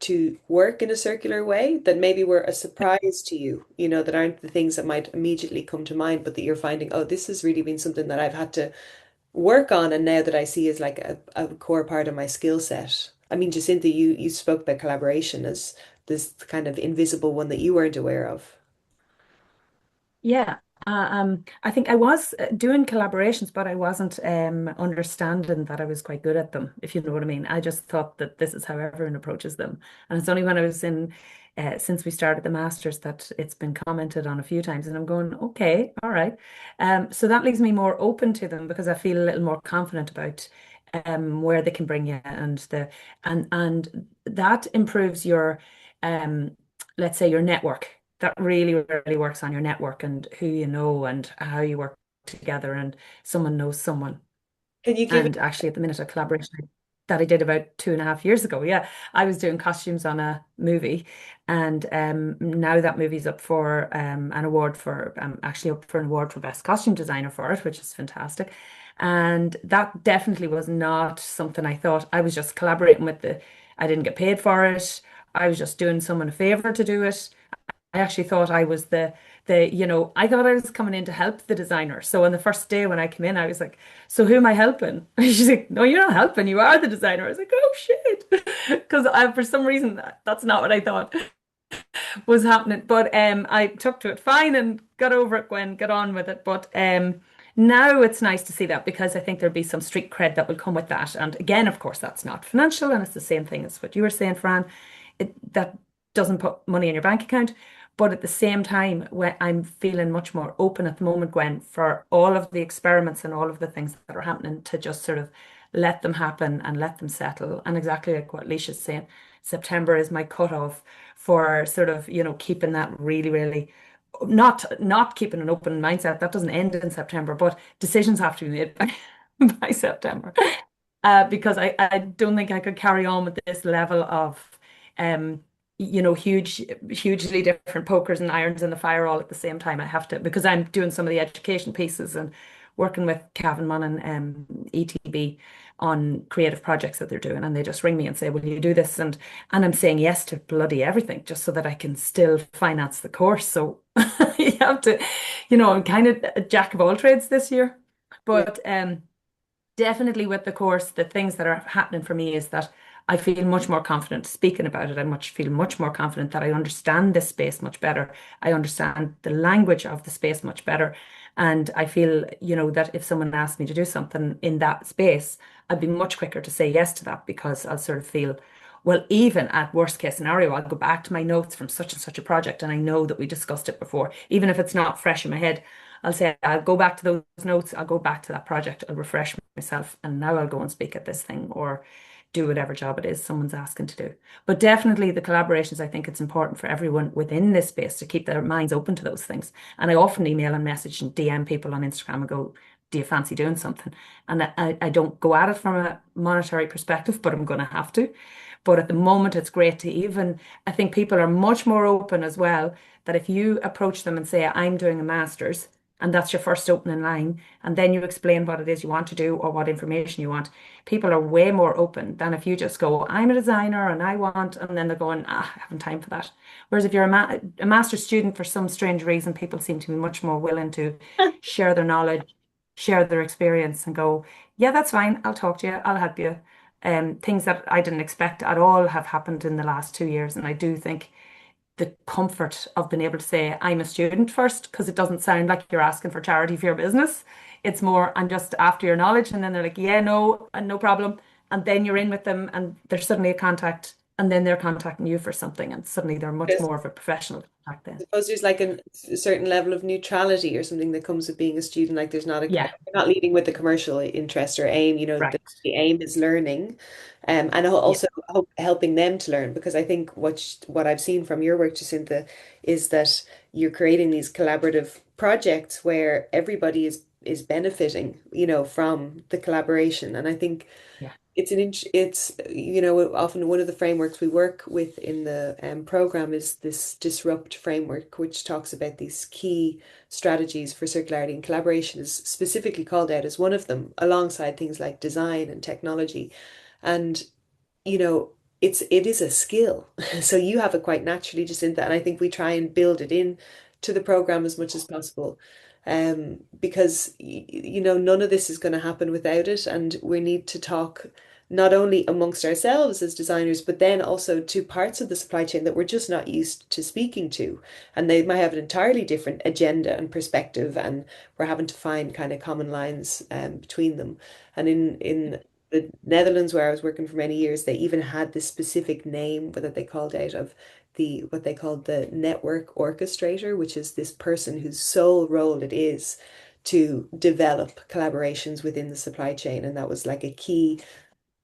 to work in a circular way that maybe were a surprise to you, that aren't the things that might immediately come to mind, but that you're finding, oh, this has really been something that I've had to work on, and now that I see as like a core part of my skill set. I mean, Jacinta, you spoke about collaboration as this kind of invisible one that you weren't aware of. Yeah. I think I was doing collaborations, but I wasn't understanding that I was quite good at them, if you know what I mean. I just thought that this is how everyone approaches them. And it's only when I was in, since we started the masters, that it's been commented on a few times. And I'm going, okay, all right. So that leaves me more open to them because I feel a little more confident about where they can bring you and that improves your let's say your network. That really, really works on your network and who you know and how you work together and someone knows someone. Can you give And actually at the minute a collaboration that I did about 2.5 years ago. Yeah, I was doing costumes on a movie and now that movie's up for an award for actually up for an award for best costume designer for it, which is fantastic. And that definitely was not something I thought. I was just collaborating with I didn't get paid for it. I was just doing someone a favor to do it. I actually thought I was I thought I was coming in to help the designer. So on the first day when I came in, I was like, so who am I helping? She's like, no, you're not helping. You are the designer. I was like, oh shit. Because for some reason, that's not what I thought was happening. But I took to it fine and got over it, Gwen, got on with it. But now it's nice to see that because I think there'll be some street cred that will come with that. And again, of course, that's not financial. And it's the same thing as what you were saying, Fran. That doesn't put money in your bank account. But at the same time, when I'm feeling much more open at the moment, Gwen, for all of the experiments and all of the things that are happening to just sort of let them happen and let them settle. And exactly like what Leisha's saying, September is my cutoff for sort of, keeping that really, really not keeping an open mindset. That doesn't end in September, but decisions have to be made by September. Because I don't think I could carry on with this level of hugely different pokers and irons in the fire all at the same time. I have to because I'm doing some of the education pieces and working with Cavan Munn and ETB on creative projects that they're doing, and they just ring me and say, "Will you do this?" And I'm saying yes to bloody everything just so that I can still finance the course. So you have to, I'm kind of a jack of all trades this year, Yeah. but definitely with the course, the things that are happening for me is that I feel much more confident speaking about it. Feel much more confident that I understand this space much better. I understand the language of the space much better. And I feel, that if someone asked me to do something in that space, I'd be much quicker to say yes to that because I'll sort of feel, well, even at worst case scenario, I'll go back to my notes from such and such a project and I know that we discussed it before. Even if it's not fresh in my head, I'll say, I'll go back to those notes, I'll go back to that project, I'll refresh myself, and now I'll go and speak at this thing or do whatever job it is someone's asking to do. But definitely the collaborations, I think it's important for everyone within this space to keep their minds open to those things. And I often email and message and DM people on Instagram and go, do you fancy doing something? And I don't go at it from a monetary perspective, but I'm going to have to. But at the moment, it's great to I think people are much more open as well, that if you approach them and say, I'm doing a master's, and that's your first opening line, and then you explain what it is you want to do or what information you want, people are way more open than if you just go, I'm a designer and I want, and then they're going, I haven't time for that. Whereas if you're a master's student, for some strange reason, people seem to be much more willing to share their knowledge, share their experience, and go, yeah, that's fine. I'll talk to you. I'll help you. Things that I didn't expect at all have happened in the last 2 years. And I do think the comfort of being able to say, I'm a student first, because it doesn't sound like you're asking for charity for your business. It's more, I'm just after your knowledge. And then they're like, yeah, no, and no problem. And then you're in with them and there's suddenly a contact. And then they're contacting you for something. And suddenly they're much more of a professional contact then. Suppose there's like a certain level of neutrality or something that comes with being a student. Like there's not Yeah, you're not leading with the commercial interest or aim. right. The aim is learning, and Yeah, also helping them to learn. Because I think what I've seen from your work, Jacinta, is that you're creating these collaborative projects where everybody is benefiting, from the collaboration. And I think yeah, it's often one of the frameworks we work with in the program is this disrupt framework, which talks about these key strategies for circularity, and collaboration is specifically called out as one of them alongside things like design and technology. And you know it is a skill. So you have it quite naturally, Jacinta, and I think we try and build it in to the program as much as possible. Because you know, none of this is going to happen without it, and we need to talk not only amongst ourselves as designers, but then also to parts of the supply chain that we're just not used to speaking to, and they might have an entirely different agenda and perspective, and we're having to find kind of common lines between them. And in the Netherlands, where I was working for many years, they even had this specific name that they called out of the what they called the network orchestrator, which is this person whose sole role it is to develop collaborations within the supply chain, and that was like a key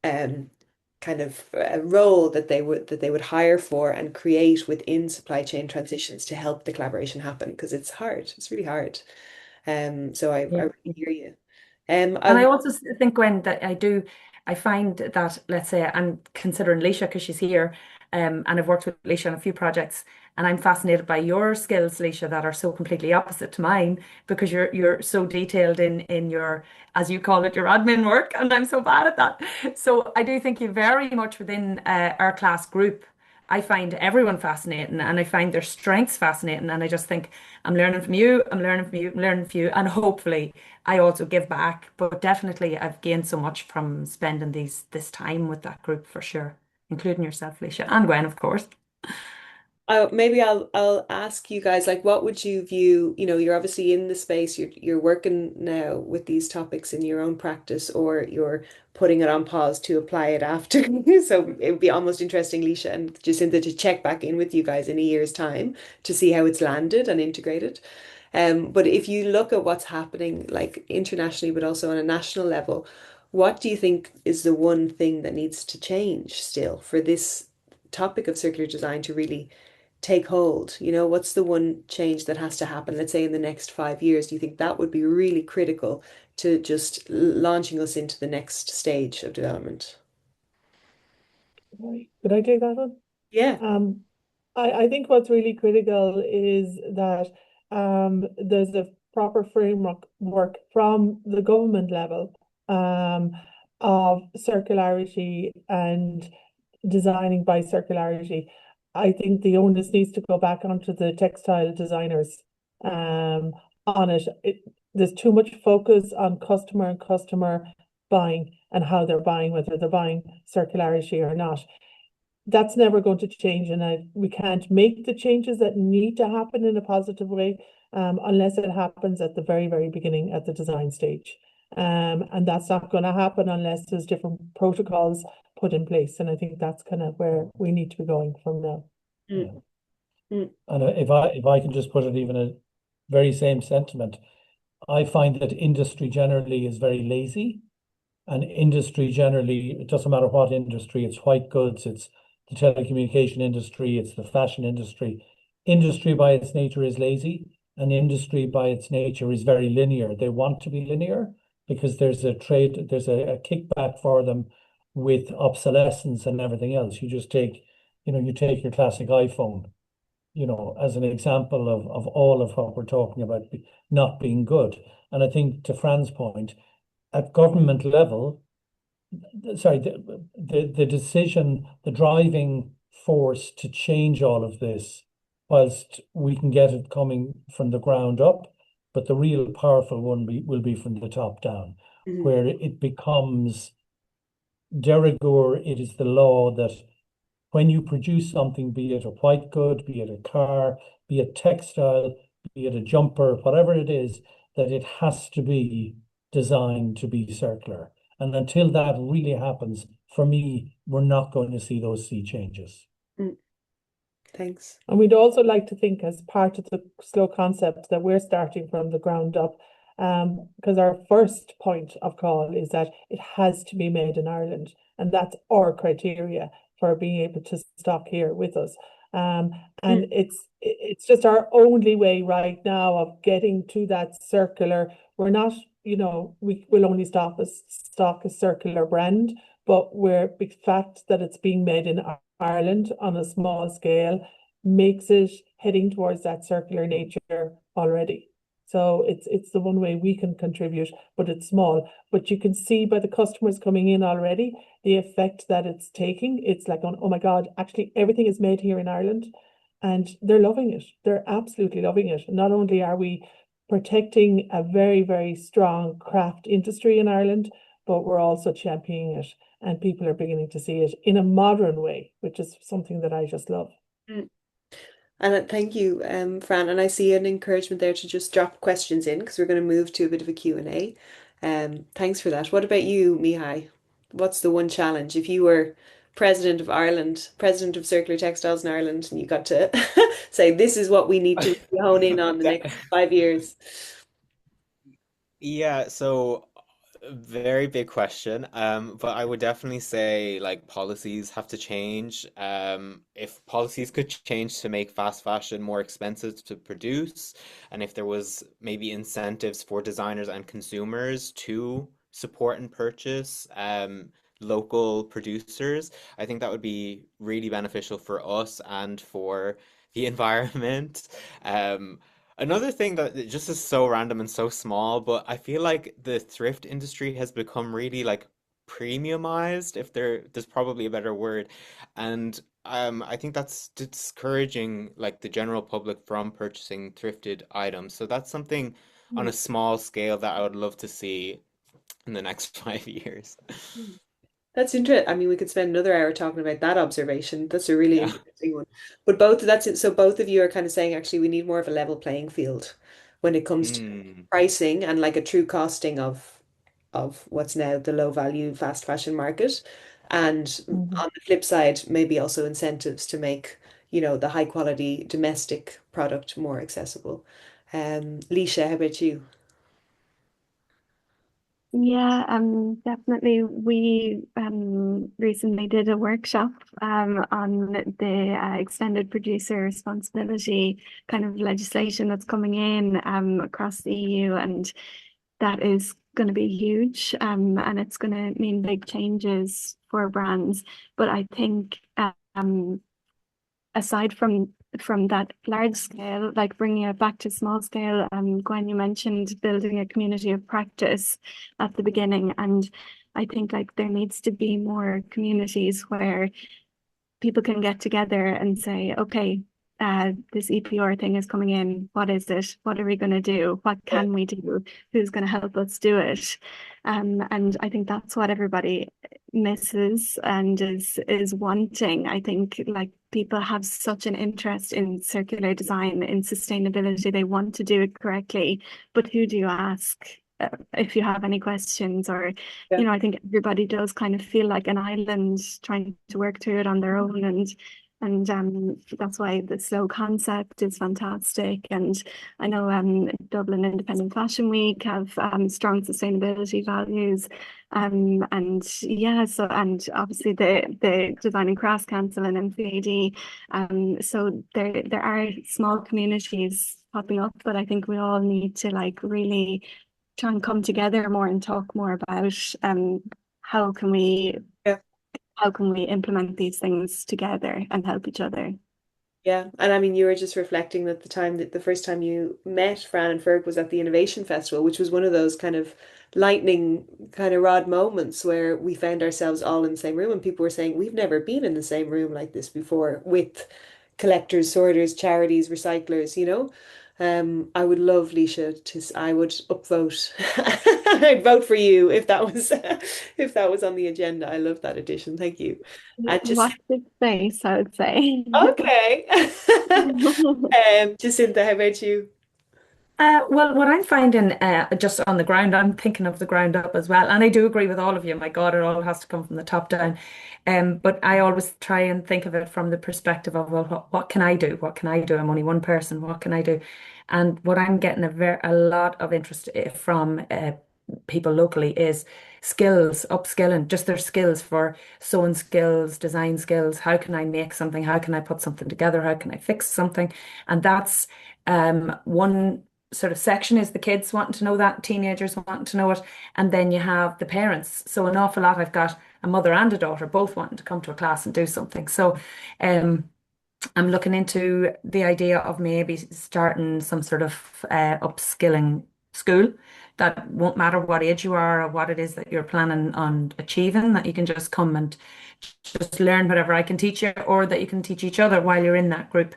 um, kind of a role that they would hire for and create within supply chain transitions to help the collaboration happen because it's hard. It's really hard. So I Yeah. really hear you. And I I also think, Gwen, that I find that, let's say, I'm considering Leisha because she's here, and I've worked with Leisha on a few projects, and I'm fascinated by your skills, Leisha, that are so completely opposite to mine because you're so detailed in your, as you call it, your admin work, and I'm so bad at that. So I do think you very much within our class group. I find everyone fascinating and I find their strengths fascinating. And I just think I'm learning from you, I'm learning from you, I'm learning from you. And hopefully I also give back. But definitely I've gained so much from spending this time with that group for sure, including yourself, Leisha, and Gwen, of course. maybe I'll ask you guys like what would you view, you know, you're obviously in the space, you're working now with these topics in your own practice or you're putting it on pause to apply it after. So it would be almost interesting, Leisha and Jacinta, to check back in with you guys in a year's time to see how it's landed and integrated. But if you look at what's happening like internationally, but also on a national level, what do you think is the one thing that needs to change still for this topic of circular design to really take hold? You know, what's the one change that has to happen, let's say in the next 5 years? Do you think that would be really critical to just launching us into the next stage of development? Right. Could I take that one? Yeah. Um, I think what's really critical is that there's a proper framework work from the government level um, of circularity and designing by circularity. I think the onus needs to go back onto the textile designers um, on it. There's too much focus on customer and customer buying and how they're buying, whether they're buying circularity or not. That's never going to change, and we can't make the changes that need to happen in a positive way unless it happens at the very, very beginning at the design stage. And that's not going to happen unless there's different protocols put in place. And I think that's kind of where we need to be going from now. Mm, Yeah. mm, And if I can just put it even a very same sentiment, I find that industry generally is very lazy. And industry generally, it doesn't matter what industry, it's white goods, it's the telecommunication industry, it's the fashion industry. Industry by its nature is lazy, and industry by its nature is very linear. They want to be linear because there's a kickback for them with obsolescence and everything else. You just take, you take your classic iPhone, as an example of all of what we're talking about not being good. And I think to Fran's point, at government level, sorry, the decision, the driving force to change all of this, whilst we can get it coming from the ground up, but the real powerful one will be from the top down, mm, where it becomes de rigueur, it is the law that when you produce something, be it a white good, be it a car, be it textile, be it a jumper, whatever it is, that it has to be designed to be circular. And until that really happens, for me, we're not going to see those sea changes. mm. Thanks. And we'd also like to think as part of the slow concept that we're starting from the ground up, because our first point of call is that it has to be made in Ireland, and that's our criteria for being able to stock here with us. And Mm, it's just our only way right now of getting to that circular. We're not, we will only stock a circular brand, but the fact that it's being made in Ireland on a small scale makes it heading towards that circular nature already. So it's the one way we can contribute, but it's small. But you can see by the customers coming in already the effect that it's taking. It's like, oh my God, actually everything is made here in Ireland, and they're loving it. They're absolutely loving it. Not only are we protecting a very, very strong craft industry in Ireland, but we're also championing it, and people are beginning to see it in a modern way, which is something that I just love. Mm. And thank you, Fran. And I see an encouragement there to just drop questions in because we're going to move to a bit of a Q&A. Thanks for that. What about you, Mihai? What's the one challenge? If you were president of Ireland, president of Circular Textiles in Ireland, and you got to say, this is what we need to really hone in on the Yeah. next 5 years. Yeah, so very big question. But I would definitely say like policies have to change. If policies could change to make fast fashion more expensive to produce, and if there was maybe incentives for designers and consumers to support and purchase local producers, I think that would be really beneficial for us and for the environment. Um, Another thing that just is so random and so small, but I feel like the thrift industry has become really like premiumized, if there's probably a better word. And I think that's discouraging like the general public from purchasing thrifted items. So that's something on a small scale that I would love to see in the next 5 years. That's interesting. I mean, we could spend another hour talking about that observation. That's a really Yeah. interesting one. But both that's it. So both of you are kind of saying actually we need more of a level playing field when it comes to Mm, pricing and like a true costing of what's now the low value fast fashion market. And Mhm. on the flip side, maybe also incentives to make, the high quality domestic product more accessible. Leisha, how about you? Yeah, definitely. We recently did a workshop on the extended producer responsibility kind of legislation that's coming in across the EU, and that is going to be huge, and it's going to mean big changes for brands. But I think aside from that large scale, like bringing it back to small scale, Gwen, you mentioned building a community of practice at the beginning, and I think like there needs to be more communities where people can get together and say, okay, this EPR thing is coming in. What is it? What are we going to do? What Yeah. can we do? Who's going to help us do it? And I think that's what everybody misses and is wanting. I think like people have such an interest in circular design, in sustainability. They want to do it correctly, but who do you ask? If you have any questions, or Yeah. I think everybody does kind of feel like an island trying to work through it on their own, and that's why the slow concept is fantastic. And I know Dublin Independent Fashion Week have strong sustainability values, and yeah, so and obviously the Design and Crafts Council and MCAD, so there are small communities popping up, but I think we all need to like really try and come together more and talk more about how can we Yeah. how can we implement these things together and help each other. Yeah, and I mean, you were just reflecting that the first time you met Fran and Ferg was at the Innovation Festival, which was one of those kind of lightning kind of rod moments where we found ourselves all in the same room and people were saying, we've never been in the same room like this before with collectors, sorters, charities, recyclers. I would love, Leisha, I would upvote. I'd vote for you if that was if that was on the agenda. I love that addition. Thank you. And just Watch this space, I would say. okay. Jacinta, how about you? Well, what I'm finding just on the ground, I'm thinking of the ground up as well. And I do agree with all of you. My God, it all has to come from the top down. But I always try and think of it from the perspective of, well, what can I do? What can I do? I'm only one person. What can I do? And what I'm getting a lot of interest from people locally is skills, upskilling, just their skills for sewing skills, design skills. How can I make something? How can I put something together? How can I fix something? And that's one sort of section is the kids wanting to know that, teenagers wanting to know it, and then you have the parents. So an awful lot, I've got a mother and a daughter both wanting to come to a class and do something. So I'm looking into the idea of maybe starting some sort of upskilling school that won't matter what age you are or what it is that you're planning on achieving, that you can just come and just learn whatever I can teach you, or that you can teach each other while you're in that group.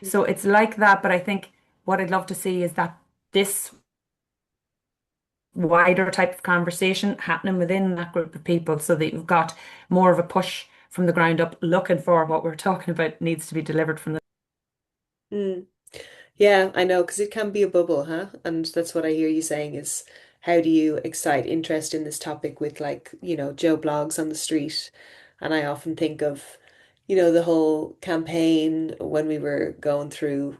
So it's like that, but I think what I'd love to see is that this wider type of conversation happening within that group of people so that you've got more of a push from the ground up looking for what we're talking about needs to be delivered from the Mm. Yeah, I know, because it can be a bubble, huh? And that's what I hear you saying is how do you excite interest in this topic with like, Joe Blogs on the street? And I often think of, the whole campaign when we were going through,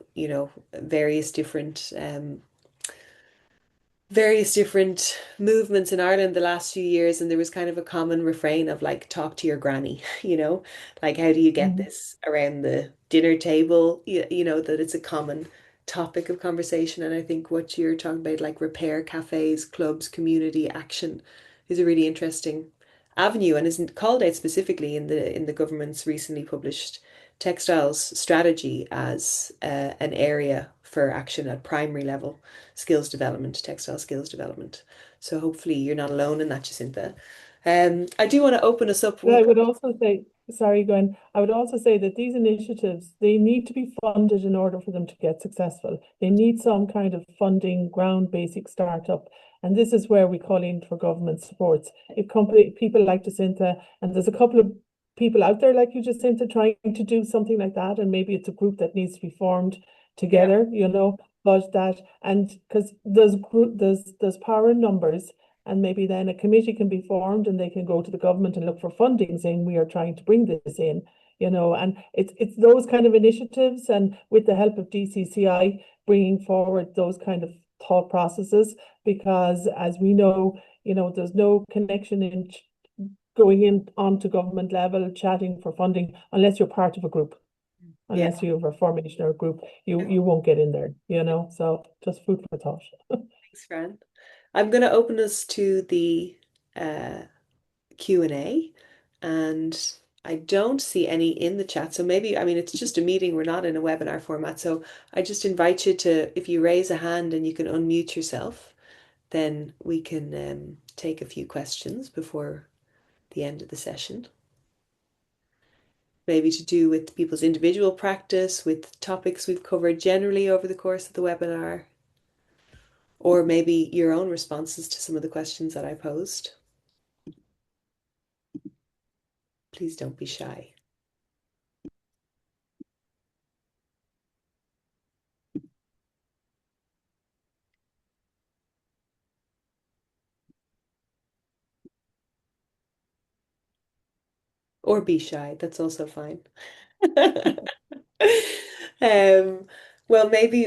various different movements in Ireland the last few years, and there was kind of a common refrain of like, talk to your granny, like how do you get Mhm. this around the dinner table, that it's a common topic of conversation. And I think what you're talking about, like repair cafes, clubs, community action, is a really interesting avenue and isn't called out specifically in the government's recently published textiles strategy as an area for action at primary level skills development, textile skills development. So hopefully you're not alone in that, Jacinta. I do want to open us up. But I would also say, sorry, Gwen, I would also say that these initiatives, they need to be funded in order for them to get successful. They need some kind of funding, ground basic startup. And this is where we call in for government supports. If people like Jacinta, and there's a couple of people out there like you, Jacinta, trying to do something like that, and maybe it's a group that needs to be formed Yeah. together, but that, and because there's power in numbers, and maybe then a committee can be formed and they can go to the government and look for funding, saying we are trying to bring this in, and it's those kind of initiatives, and with the help of DCCI bringing forward those kind of thought processes, because as we know, there's no connection in going in onto government level, chatting for funding, unless you're part of a group. Yeah. Unless you have a formation or a group, you won't get in there, so just food for thought. Thanks, Fran. I'm going to open us to the uh, Q&A, and I don't see any in the chat. So maybe, I mean, it's just a meeting. We're not in a webinar format. So I just invite you to, if you raise a hand and you can unmute yourself, then we can take a few questions before the end of the session. Maybe to do with people's individual practice, with topics we've covered generally over the course of the webinar, or maybe your own responses to some of the questions that I posed. Please don't be shy. Or be shy, that's also fine. Um, well, maybe,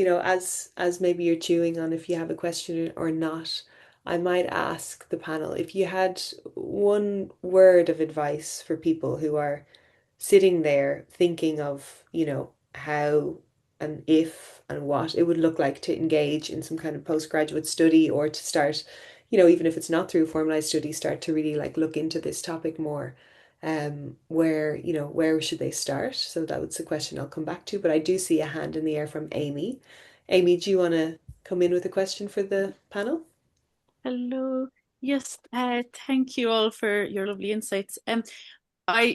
as maybe you're chewing on if you have a question or not, I might ask the panel if you had one word of advice for people who are sitting there thinking of, how and if and what it would look like to engage in some kind of postgraduate study or to start, even if it's not through formalized study, start to really like look into this topic more. Where should they start? So that was the question I'll come back to, but I do see a hand in the air from Amy. Amy, do you want to come in with a question for the panel? Hello. Yes, thank you all for your lovely insights.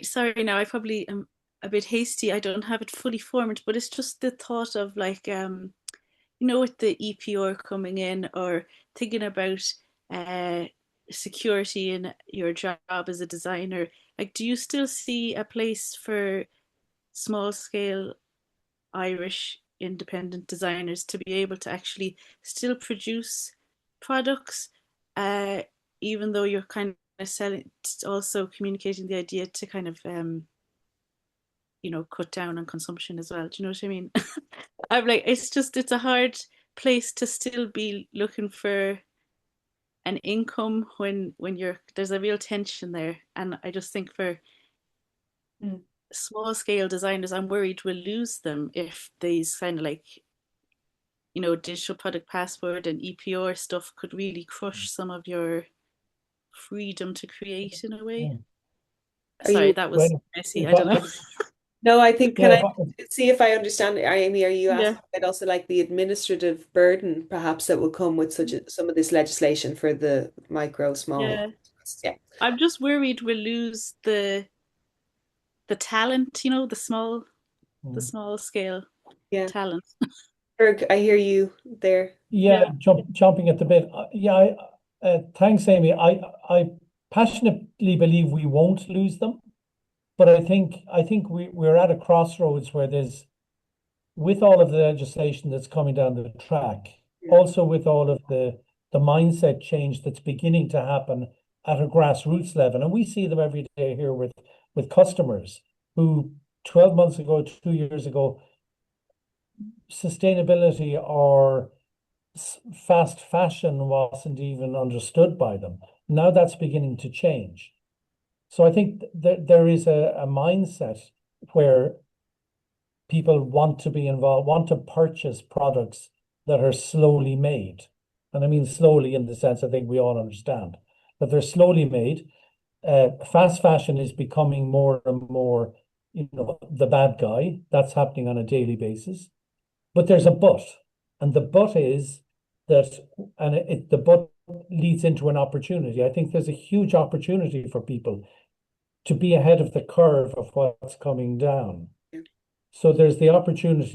Sorry now, I probably am a bit hasty. I don't have it fully formed, but it's just the thought of like, with the EPR coming in or thinking about uh, security in your job as a designer. Like, do you still see a place for small scale Irish independent designers to be able to actually still produce products, uh, even though you're kind of selling, also communicating the idea to kind of, cut down on consumption as well. Do you know what I mean? I'm like, it's a hard place to still be looking for an income when there's a real tension there. And I just think for Mm. small scale designers, I'm worried we'll lose them if these kind of like digital product passport and EPR stuff could really crush some of your freedom to create in a way. Mm. Are Sorry, you that was Gwen, messy. if I don't I, know. No, I think, can Yeah, I see if I understand, Amy, are you Yeah, asking about also like the administrative burden perhaps that will come with some of this legislation for the micro, small? yeah. Yeah. I'm just worried we'll lose the talent, the mm. small scale Yeah. talent. Erg, I hear you there. Yeah, Yeah, jumping at the bit. Thanks, Amy. I passionately believe we won't lose them, but I think we're at a crossroads where there's, with all of the legislation that's coming down the track, Yeah. also with all of the mindset change that's beginning to happen at a grassroots level, and we see them every day here with customers who 12 months ago, 2 years ago, sustainability or fast fashion wasn't even understood by them. Now that's beginning to change. So I think that there is a mindset where people want to be involved, want to purchase products that are slowly made. And I mean slowly in the sense I think we all understand that they're slowly made. Fast fashion is becoming more and more, the bad guy. That's happening on a daily basis. But there's a but, and the but is that, and the but leads into an opportunity. I think there's a huge opportunity for people to be ahead of the curve of what's coming down. Yeah. So there's the opportunity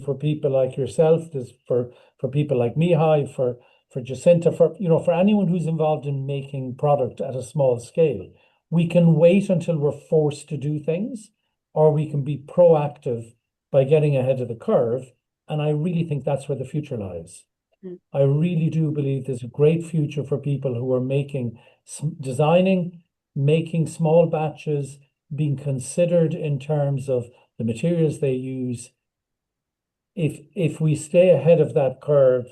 for people like yourself, there's for people like Mihai, for Jacinta, for anyone who's involved in making product at a small scale. We can wait until we're forced to do things, or we can be proactive by getting ahead of the curve. And I really think that's where the future lies. Mm. I really do believe there's a great future for people who are designing, making small batches, being considered in terms of the materials they use. If we stay ahead of that curve,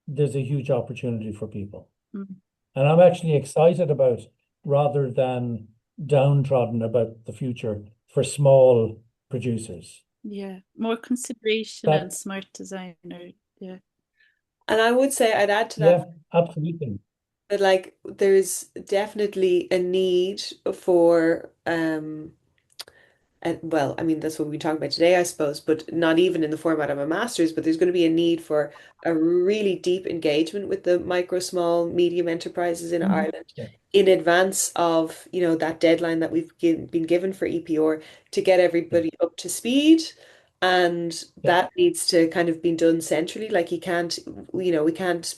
there's a huge opportunity for people. mm, And I'm actually excited about, rather than downtrodden about the future for small producers. yeah. More consideration and That, smart design. Or yeah, And I would say I'd add to that yeah, absolutely. that like there's definitely a need for and well, I mean, that's what we're talking about today, I suppose, but not even in the format of a master's, but there's going to be a need for a really deep engagement with the micro, small, medium enterprises in Mhm. Ireland Yeah, in advance of, that deadline that been given for EPR to get yeah, everybody up to speed. And yeah. that needs to kind of be done centrally. Like you can't, we can't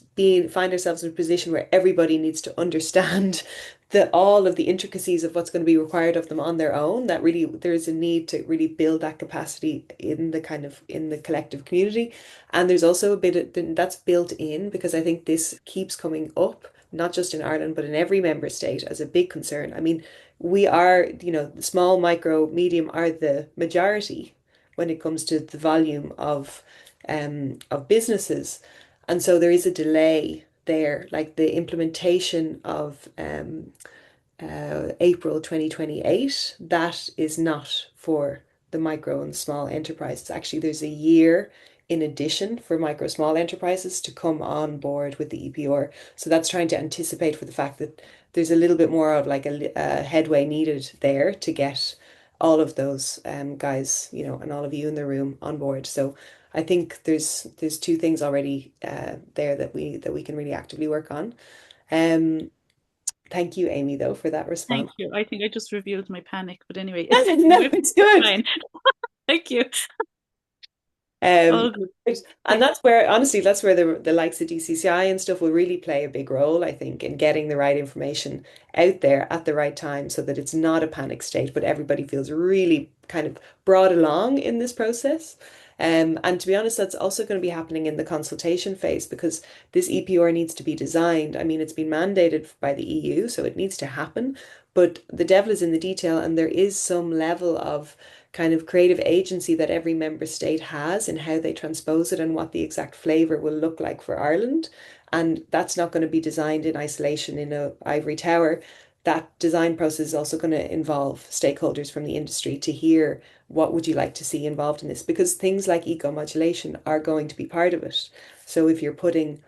find ourselves in a position where everybody needs to understand all of the intricacies of what's going to be required of them on their own. That really there is a need to really build that capacity in the collective community. And there's also a bit that's built in because I think this keeps coming up, not just in Ireland, but in every member state as a big concern. I mean, we are, small, micro, medium are the majority when it comes to the volume of businesses. And so there is a delay there, like the implementation of April 2028, that is not for the micro and small enterprises. Actually, there's a year in addition for micro small enterprises to come on board with the EPR. So that's trying to anticipate for the fact that there's a little bit more of like a headway needed there to get all of those guys, and all of you in the room on board. So I think there's two things already there that we can really actively work on. Um, Thank you, Amy, though, for that thank response. you. I think I just revealed my panic, but anyway, No, we're it's good. fine. Thank you. Um, All good. and that's where, honestly, that's where the likes of DCCI and stuff will really play a big role, I think, in getting the right information out there at the right time so that it's not a panic state, but everybody feels really kind of brought along in this process. And to be honest, that's also going to be happening in the consultation phase because this EPR needs to be designed. I mean, it's been mandated by the EU, so it needs to happen, but the devil is in the detail, and there is some level of kind of creative agency that every member state has in how they transpose it and what the exact flavour will look like for Ireland. And that's not going to be designed in isolation in a ivory tower. That design process is also going to involve stakeholders from the industry to hear what would you like to see involved in this, because things like eco-modulation are going to be part of it. So if you're putting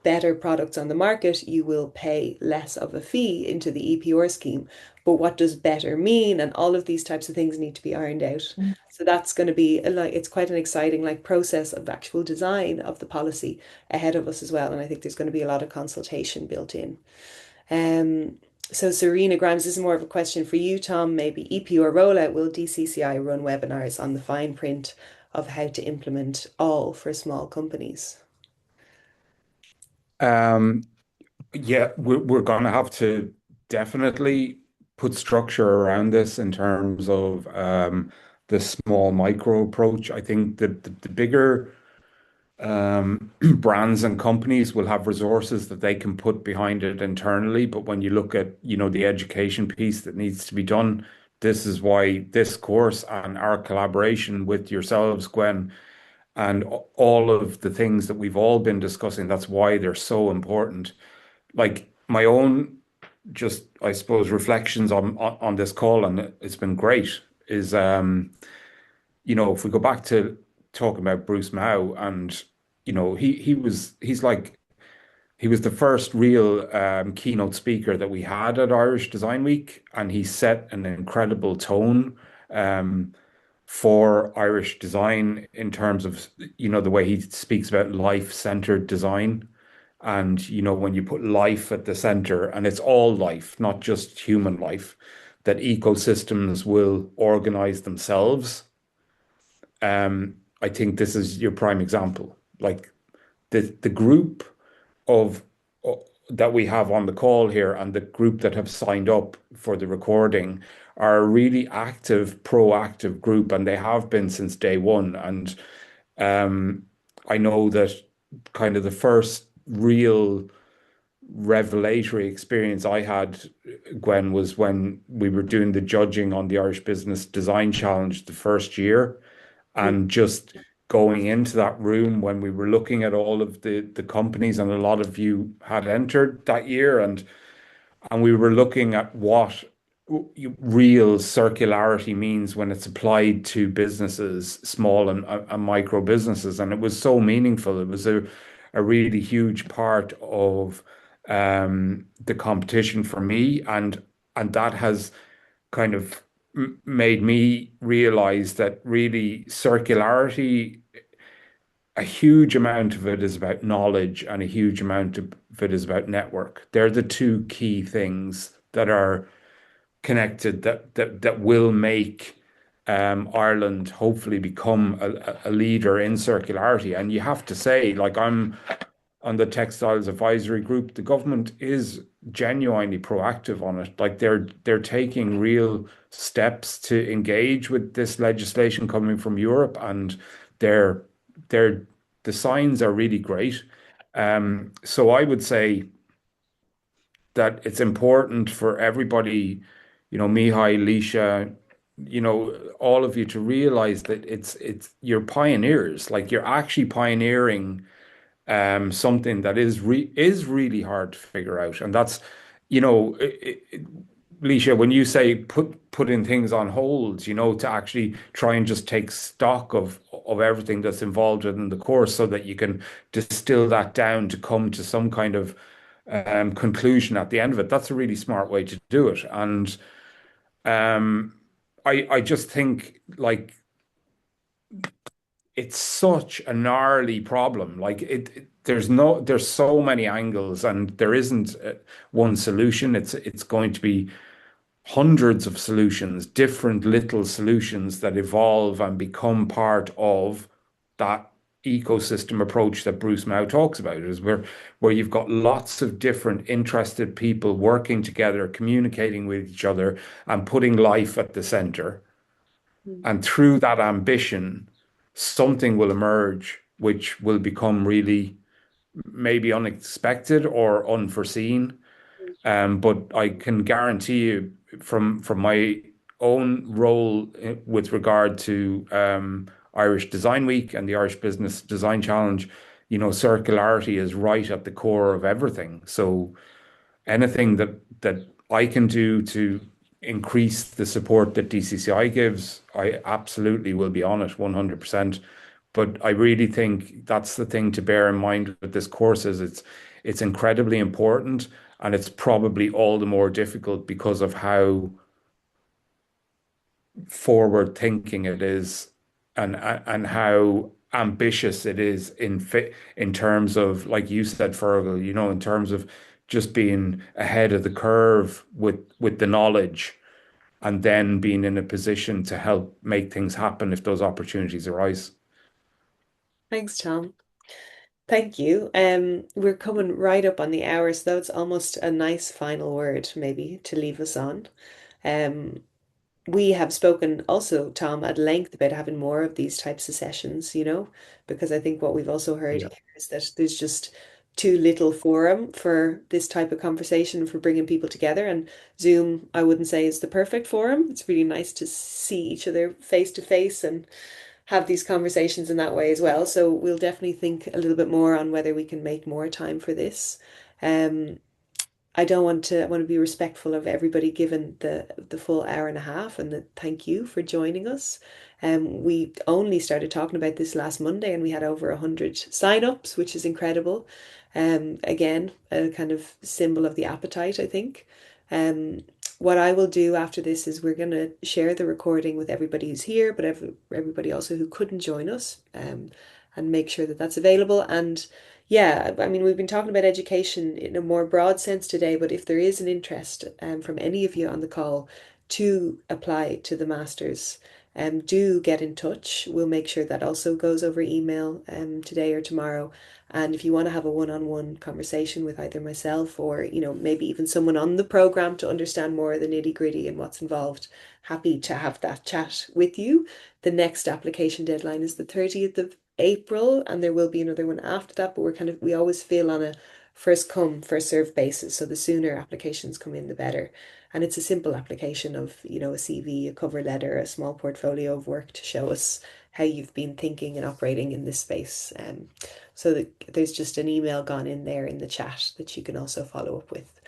better products on the market, you will pay less of a fee into the EPR scheme. But what does better mean? And all of these types of things need to be ironed out. So that's going to be it's quite an exciting process of actual design of the policy ahead of us as well. And I think there's going to be a lot of consultation built in. So Serena Grimes, this is more of a question for you, Tom. Maybe EPR rollout, will DCCI run webinars on the fine print of how to implement all for small companies? Yeah, we're going to have to definitely put structure around this in terms of the small micro approach. I think that the bigger brands and companies will have resources that they can put behind it internally. But when you look at, the education piece that needs to be done, this is why this course and our collaboration with yourselves, Gwen, and all of the things that we've all been discussing, that's why they're so important. Like my own, just I suppose, reflections on this call, and it's been great, is if we go back to talking about Bruce Mao, and he was the first real keynote speaker that we had at Irish Design Week, and he set an incredible tone for Irish design in terms of the way he speaks about life-centered design. And when you put life at the center, and it's all life, not just human life, that ecosystems will organize themselves. I think this is your prime example. Like the group of that we have on the call here and the group that have signed up for the recording are a really active, proactive group, and they have been since day one. And I know that kind of the first real revelatory experience I had, Gwen, was when we were doing the judging on the Irish Business Design Challenge the first year, and just going into that room when we were looking at all of the companies, and a lot of you had entered that year, and we were looking at what real circularity means when it's applied to businesses, small and micro businesses. And it was so meaningful. It was a really huge part of the competition for me. And that has kind of made me realize that really circularity, a huge amount of it is about knowledge, and a huge amount of it is about network. They're the two key things that are connected, that will make Ireland hopefully become a leader in circularity. And you have to say, like, I'm on the textiles advisory group, the government is genuinely proactive on it. Like they're taking real steps to engage with this legislation coming from Europe, and they're they're the signs are really great. So I would say that it's important for everybody, Mihai, Leisha, all of you, to realize that it's you're pioneers. Like you're actually pioneering something that is really hard to figure out. And that's, Leisha, when you say putting things on hold, to actually try and just take stock of everything that's involved in the course, so that you can distill that down to come to some kind of conclusion at the end of it. That's a really smart way to do it. And I just think, like, it's such a gnarly problem. Like there's so many angles, and there isn't one solution. It's going to be hundreds of solutions, different little solutions that evolve and become part of that ecosystem approach that Bruce Mao talks about, is where you've got lots of different interested people working together, communicating with each other, and putting life at the center. And through that ambition, something will emerge which will become really maybe unexpected or unforeseen. But I can guarantee you, from my own role with regard to Irish Design Week and the Irish Business Design Challenge, circularity is right at the core of everything. So anything that I can do to increase the support that DCCI gives, I absolutely will be on it 100%. But I really think that's the thing to bear in mind with this course is it's incredibly important, and it's probably all the more difficult because of how forward thinking it is, and how ambitious it is in terms of, like you said, Fergal, in terms of just being ahead of the curve with the knowledge, and then being in a position to help make things happen if those opportunities arise. Thanks, Tom. Thank you. We're coming right up on the hour, so that's almost a nice final word, maybe, to leave us on. Um, we have spoken also, Tom, at length about having more of these types of sessions, because I think what we've also heard Yeah. here is that there's just too little forum for this type of conversation for bringing people together. And Zoom, I wouldn't say is the perfect forum. It's really nice to see each other face to face and have these conversations in that way as well. So we'll definitely think a little bit more on whether we can make more time for this. Um, I want to be respectful of everybody given the full hour and a half, and thank you for joining us. We only started talking about this last Monday and we had over 100 sign-ups, which is incredible. Again, a kind of symbol of the appetite, I think. Um, what I will do after this is we're going to share the recording with everybody who's here, but everybody also who couldn't join us, and make sure that that's available. And yeah, I mean, we've been talking about education in a more broad sense today, but if there is an interest from any of you on the call to apply to the Masters, do get in touch. We'll make sure that also goes over email today or tomorrow. And if you want to have a one-on-one conversation with either myself or, maybe even someone on the program to understand more of the nitty-gritty and what's involved, happy to have that chat with you. The next application deadline is the 30th of April, and there will be another one after that, but we always feel on a first come, first served basis. So the sooner applications come in, the better. And it's a simple application of, a CV, a cover letter, a small portfolio of work to show us how you've been thinking and operating in this space. So that there's just an email gone in there in the chat that you can also follow up with.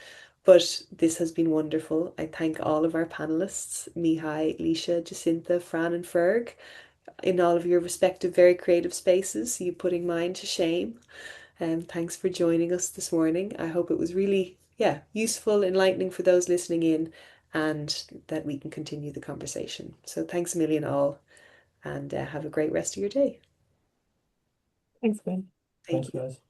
But this has been wonderful. I thank all of our panelists, Mihai, Leisha, Jacinta, Fran, and Ferg, in all of your respective very creative spaces, you putting mine to shame. Thanks for joining us this morning. I hope it was really, yeah, useful, enlightening for those listening in, and that we can continue the conversation. So thanks a million all, and have a great rest of your day. Thanks, Ben. Thank Thanks, you. guys.